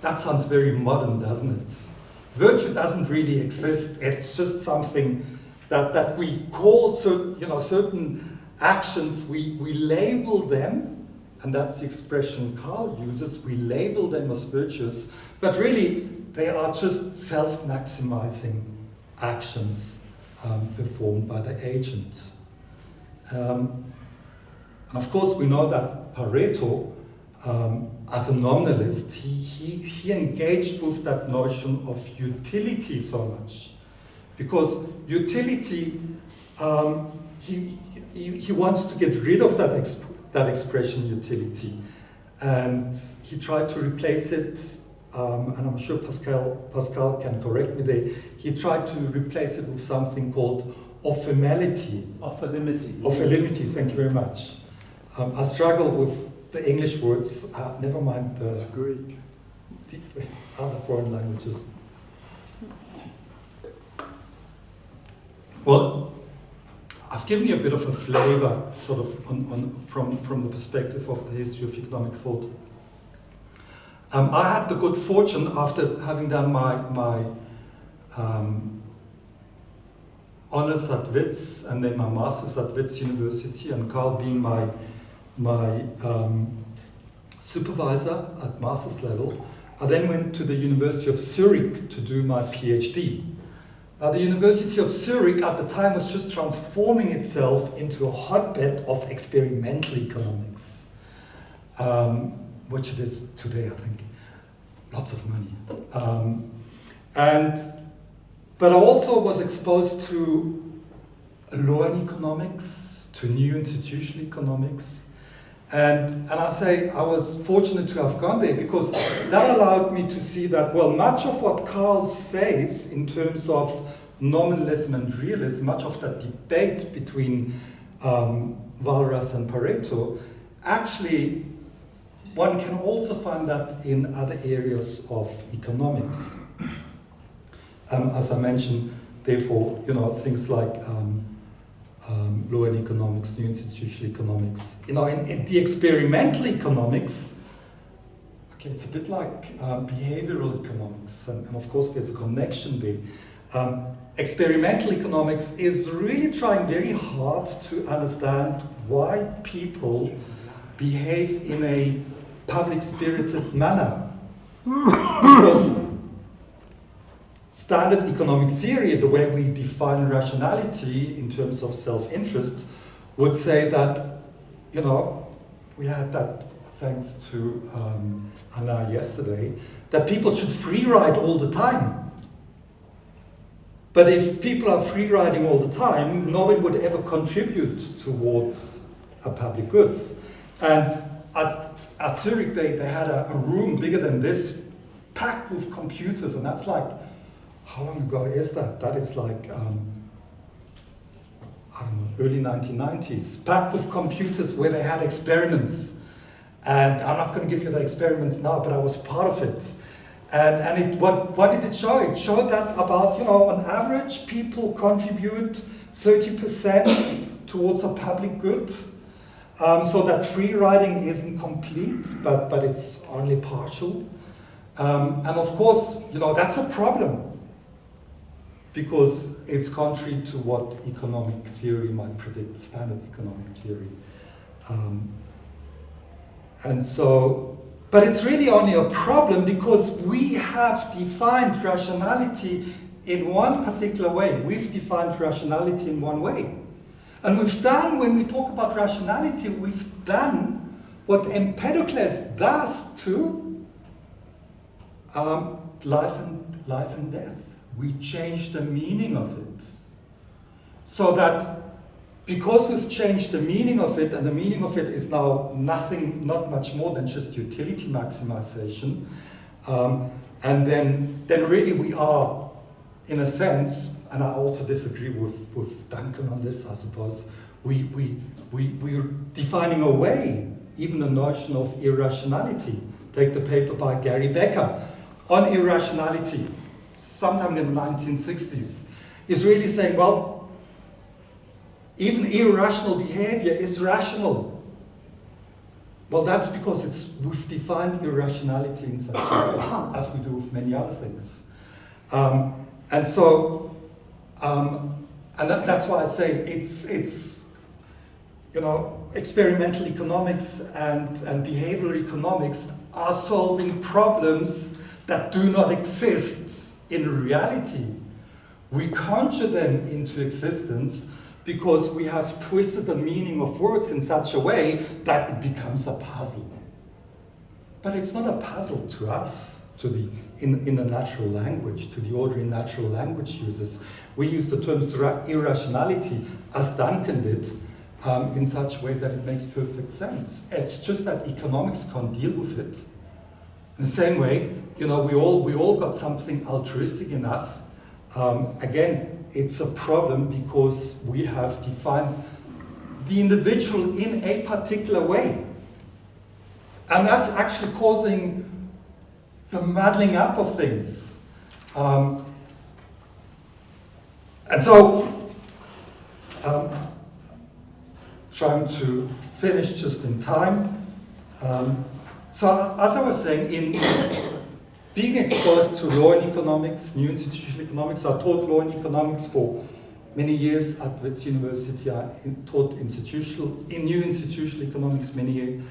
That sounds very modern, doesn't it? Virtue doesn't really exist. It's just something that we call certain actions, we label them. And that's the expression Karl uses. We label them as virtuous, but really they are just self-maximizing actions performed by the agent. And of course, we know that Pareto, as a nominalist, he engaged with that notion of utility so much, because utility, he wanted to get rid of that expression utility, and he tried to replace it, and I'm sure Pascal can correct me there, he tried to replace it with something called ophemelity. Ophelimity, thank you very much. I struggle with the English words, never mind the Greek. The other foreign languages. Well, I've given you a bit of a flavor, sort of, from the perspective of the history of economic thought. I had the good fortune, after having done my honors at WITS and then my master's at WITS University, and Carl being my supervisor at master's level, I then went to the University of Zurich to do my PhD. Now, the University of Zurich at the time was just transforming itself into a hotbed of experimental economics, which it is today, I think. Lots of money. But I also was exposed to law and economics, to new institutional economics. And I say I was fortunate to have gone there because that allowed me to see that, well, much of what Carl says in terms of nominalism and realism, much of that debate between Walras and Pareto, actually one can also find that in other areas of economics. As I mentioned, therefore, things like law and economics, new institutional economics. In the experimental economics, okay, it's a bit like behavioral economics, and of course there's a connection there. Experimental economics is really trying very hard to understand why people behave in a public-spirited manner. Because standard economic theory, the way we define rationality in terms of self-interest, would say that, we had that thanks to Anna yesterday, that people should free ride all the time. But if people are free riding all the time, nobody would ever contribute towards a public good. And at Zurich, they had a room bigger than this, packed with computers, and that's like, how long ago is that? That is like, early 1990s, packed with computers where they had experiments. And I'm not going to give you the experiments now, but I was part of it. And what did it show? It showed that about, on average, people contribute 30% towards a public good. So that free riding isn't complete, but it's only partial. And of course, that's a problem, because it's contrary to what economic theory might predict, standard economic theory. But it's really only a problem because we have defined rationality in one particular way. We've defined rationality in one way. And when we talk about rationality, we've done what Empedocles does to life and death. We change the meaning of it. So that because we've changed the meaning of it, and the meaning of it is now not much more than just utility maximization, and then really we are, in a sense, and I also disagree with Duncan on this, I suppose, we're defining away even the notion of irrationality. Take the paper by Gary Becker on irrationality, sometime in the 1960s, is really saying, well, even irrational behavior is rational. Well, that's because we've defined irrationality in such a way, as we do with many other things. That's why I say it's experimental economics and behavioral economics are solving problems that do not exist in reality. We conjure them into existence because we have twisted the meaning of words in such a way that it becomes a puzzle. But it's not a puzzle to us, in the natural language, to the ordinary natural language users. We use the terms irrationality, as Duncan did, in such a way that it makes perfect sense. It's just that economics can't deal with it. In the same way, we all got something altruistic in us. Again, it's a problem because we have defined the individual in a particular way. And that's actually causing the muddling up of things. trying to finish just in time. So as I was saying, in being exposed to law and economics, new institutional economics, I taught law and economics for many years at Wits University. I taught in new institutional economics many years.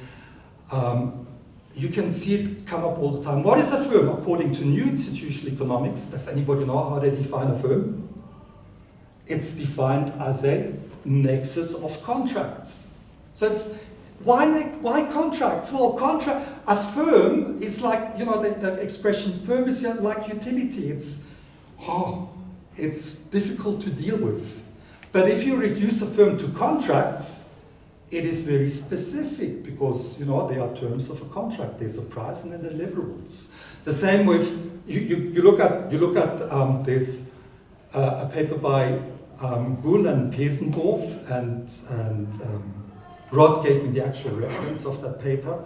You can see it come up all the time. What is a firm according to new institutional economics? Does anybody know how they define a firm? It's defined as a nexus of contracts. So it's why contracts? Well, a firm is like, the expression firm is like utility. It's difficult to deal with. But if you reduce a firm to contracts, it is very specific because, there are terms of a contract. There's a price and then deliverables. The same with, you look at there's a paper by Gull and Pesendorf, and Rod gave me the actual reference of that paper.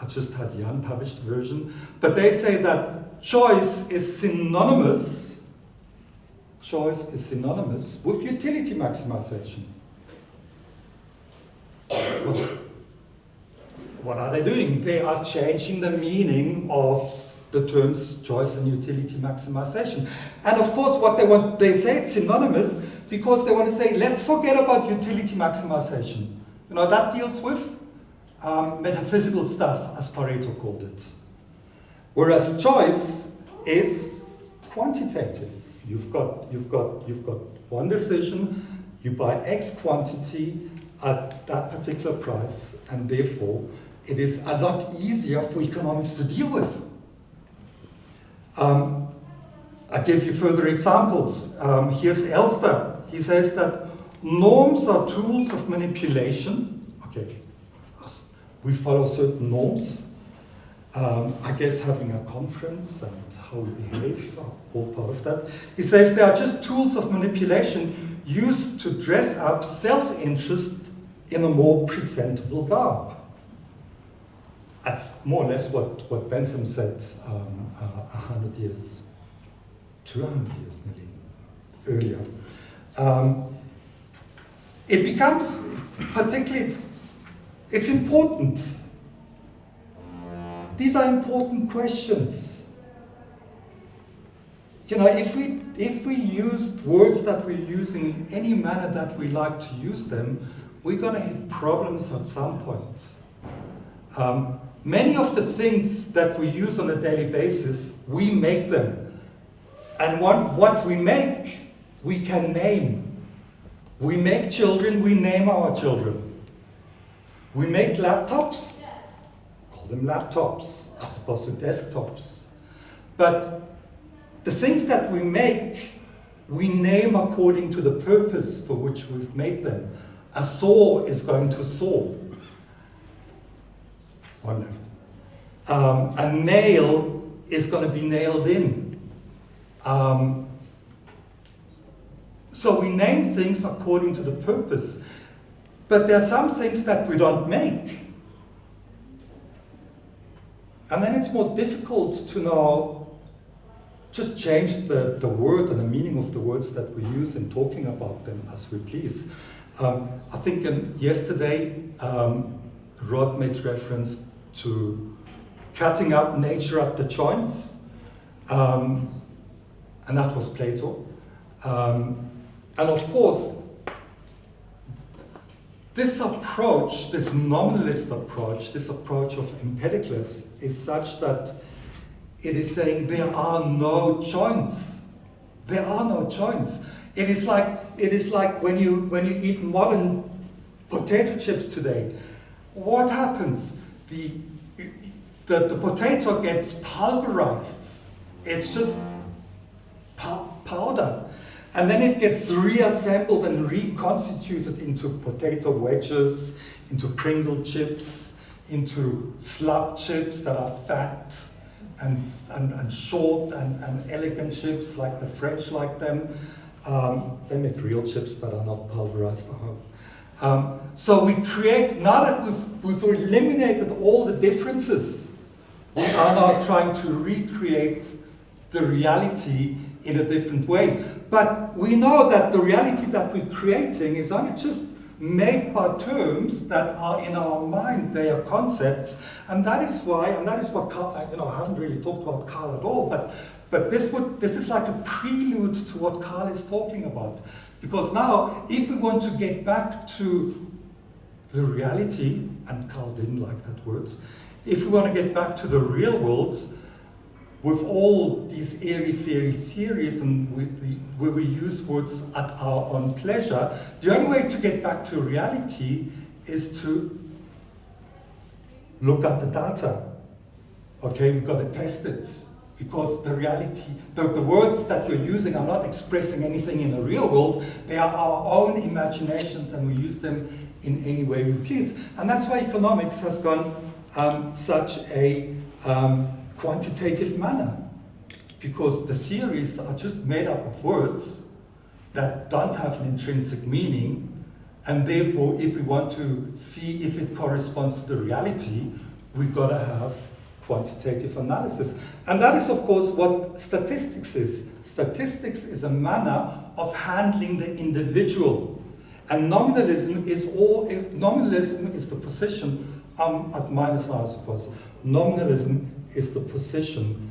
I just had the unpublished version. But they say that choice is synonymous with utility maximization. What are they doing? They are changing the meaning of the terms choice and utility maximization. And of course, they say it's synonymous because they want to say, let's forget about utility maximization. That deals with metaphysical stuff, as Pareto called it. Whereas choice is quantitative. You've got one decision, you buy X quantity at that particular price, and therefore it is a lot easier for economics to deal with. I'll give you further examples. Here's Elster. He says that norms are tools of manipulation. Okay, we follow certain norms. I guess having a conference and how we behave are all part of that. He says they are just tools of manipulation used to dress up self-interest in a more presentable garb. That's more or less what Bentham said 100 years, 200 years nearly, earlier. It becomes particularly, it's important. These are important questions. If we used words that we're using in any manner that we like to use them, we're going to hit problems at some point. Many of the things that we use on a daily basis, we make them. And what we make, we can name. We make children, we name our children. We make laptops, call them laptops, as opposed to desktops. But the things that we make, we name according to the purpose for which we've made them. A saw is going to saw. One left. A nail is going to be nailed in. So we name things according to the purpose. But there are some things that we don't make. And then it's more difficult to now just change the word and the meaning of the words that we use in talking about them as we please. I think yesterday Rod made reference to cutting up nature at the joints, and that was Plato. And of course, this approach, this nominalist approach, this approach of Empedocles is such that it is saying there are no joints. There are no joints. It is like when you eat modern potato chips today. What happens? The potato gets pulverized. It's just powder. And then it gets reassembled and reconstituted into potato wedges, into Pringle chips, into slab chips that are fat and short and elegant chips like the French like them. They make real chips that are not pulverized, I hope. So we create, now that we've eliminated all the differences, we are now trying to recreate the reality in a different way. But we know that the reality that we're creating is only just made by terms that are in our mind, they are concepts, and that is why, and that is what Carl, I haven't really talked about Carl at all, but this is like a prelude to what Carl is talking about. Because now, if we want to get back to the reality, and Carl didn't like that word, if we want to get back to the real world, with all these airy-fairy theories and where we use words at our own pleasure, the only way to get back to reality is to look at the data. Okay, we've got to test it. Because the reality, the words that you're using are not expressing anything in the real world, they are our own imaginations and we use them in any way we please. And that's why economics has gone such a quantitative manner, because the theories are just made up of words that don't have an intrinsic meaning, and therefore if we want to see if it corresponds to the reality, we've got to have quantitative analysis. And that is, of course, what statistics is. Statistics is a manner of handling the individual. And nominalism is the position, at minus I suppose, nominalism is the position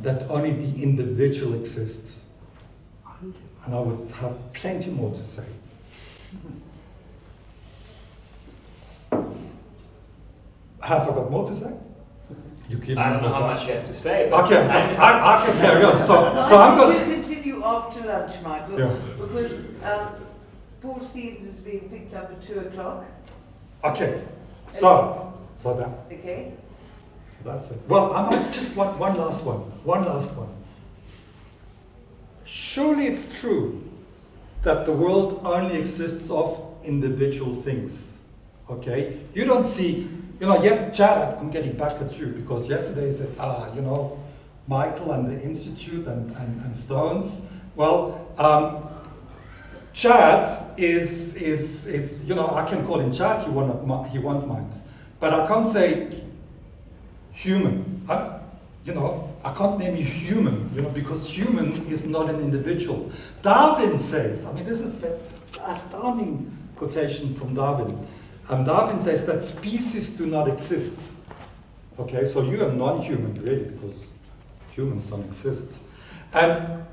that only the individual exists. And I would have plenty more to say. Have I got more to say? You keep I don't know how much you have to say. But Okay, I can carry on. So I'm going going to continue after lunch, Michael, Yeah. because Paul Stevens is being picked up at 2 o'clock. Okay, so that. Okay. So that's it. Well, I might just want one last one. One last one. Surely it's true that the world only exists of individual things. Okay? You don't see, yes, Chad, I'm getting back at you because yesterday you said, Michael and the Institute and Stones. Well, Chad is I can call him Chad, he won't mind. But I can't say human. I can't name you human, because human is not an individual. Darwin says, this is an astounding quotation from Darwin. Darwin says that species do not exist. Okay, so you are non-human, really, because humans don't exist. And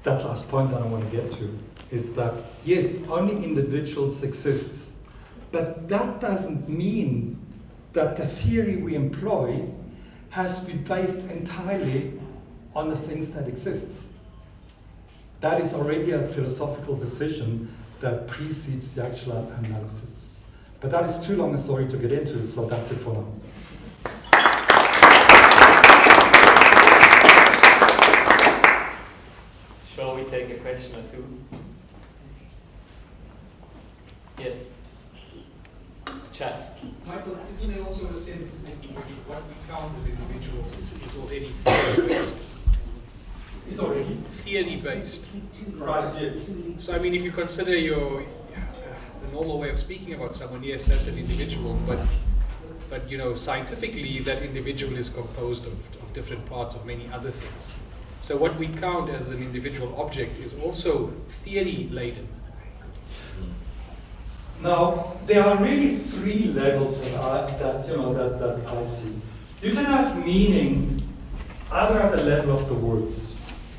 that last point that I want to get to is that, yes, only individuals exist. But that doesn't mean that the theory we employ has to be based entirely on the things that exist. That is already a philosophical decision that precedes the actual analysis. But that is too long a story to get into, so that's it for now. Shall we take a question or two? Yes. Chat. Michael, isn't there also a sense in which what we count as individuals is already theory-based? Is already theory-based. Right, yes. So, if you consider the normal way of speaking about someone, yes, that's an individual, but scientifically, that individual is composed of different parts of many other things. So what we count as an individual object is also theory-laden. Now, there are really three levels that I see. You can have meaning either at the level of the words,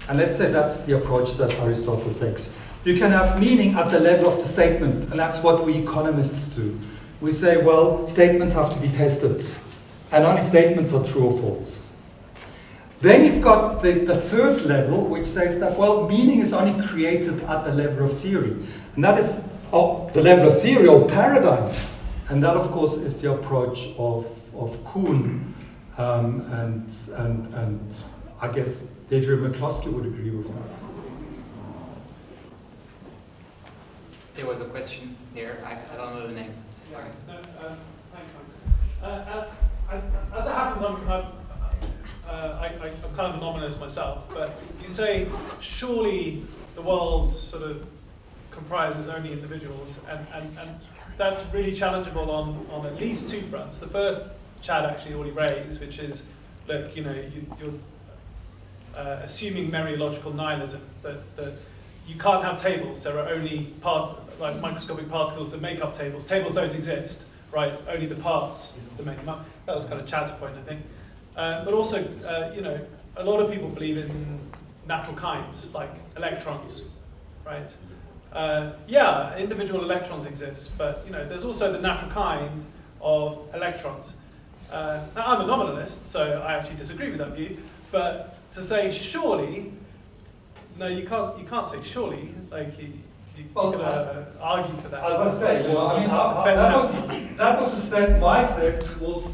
and let's say that's the approach that Aristotle takes. You can have meaning at the level of the statement, and that's what we economists do. We say, well, statements have to be tested, and only statements are true or false. Then you've got the third level, which says that, well, meaning is only created at the level of theory. And that is the level of theory or paradigm. And that, of course, is the approach of Kuhn. And I guess Deirdre McCloskey would agree with that. There was a question there. I don't know the name. Sorry. Thanks, Michael. As it happens, I'm kind of a nominalist myself, but you say surely the world sort of comprises only individuals, and that's really challengeable on at least two fronts. The first Chad actually already raised, which is, look, you're assuming mereological nihilism, that you can't have tables. There are only like microscopic particles that make up tables. Tables don't exist, right? Only the parts that make them up. That was kind of Chad's point, I think. But also, you know, a lot of people believe in natural kinds, like electrons, right? Yeah, individual electrons exist, but you know, there's also the natural kind of electrons. Now, I'm a nominalist, so I actually disagree with that view. But to say surely, no, you can't say surely. Like you could argue for that. As I say, you know, I mean, that was a step, my step towards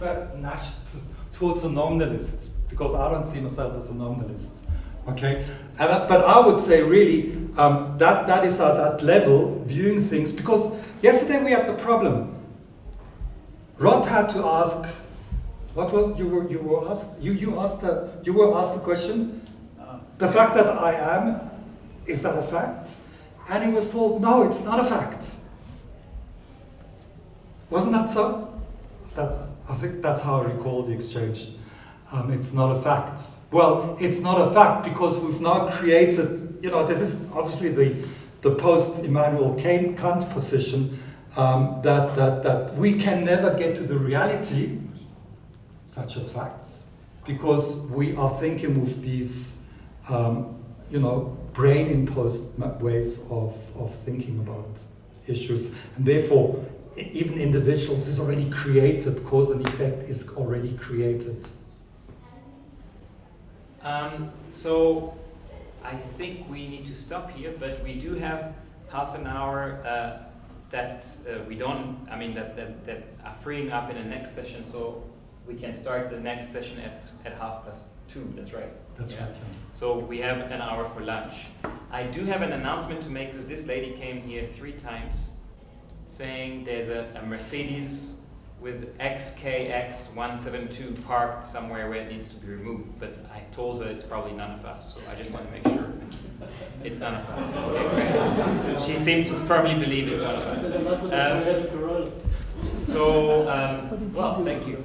towards a nominalist, because I don't see myself as a nominalist. Okay, but I would say really that is at that level viewing things, because yesterday we had the problem. Rod had to ask, what was you were asked the question, the fact that I am, is that a fact? And he was told, no, it's not a fact. Wasn't that so? I think that's how I recall the exchange. It's not a fact. Well, it's not a fact because we've now created, you know, this is obviously the post-Immanuel Kant position, that we can never get to the reality, such as facts, because we are thinking with these, you know, brain-imposed ways of thinking about issues, and therefore even individuals is already created, cause and effect is already created. So I think we need to stop here, but we do have half an hour that are freeing up in the next session, so we can start the next session at 2:30. That's right. That's right. Yeah. So we have an hour for lunch. I do have an announcement to make, because this lady came here 3 times saying there's a Mercedes with XKX172 parked somewhere where it needs to be removed, but I told her it's probably none of us, so I just want to make sure it's none of us. Okay, great. She seemed to firmly believe it's one of us. Well, thank you.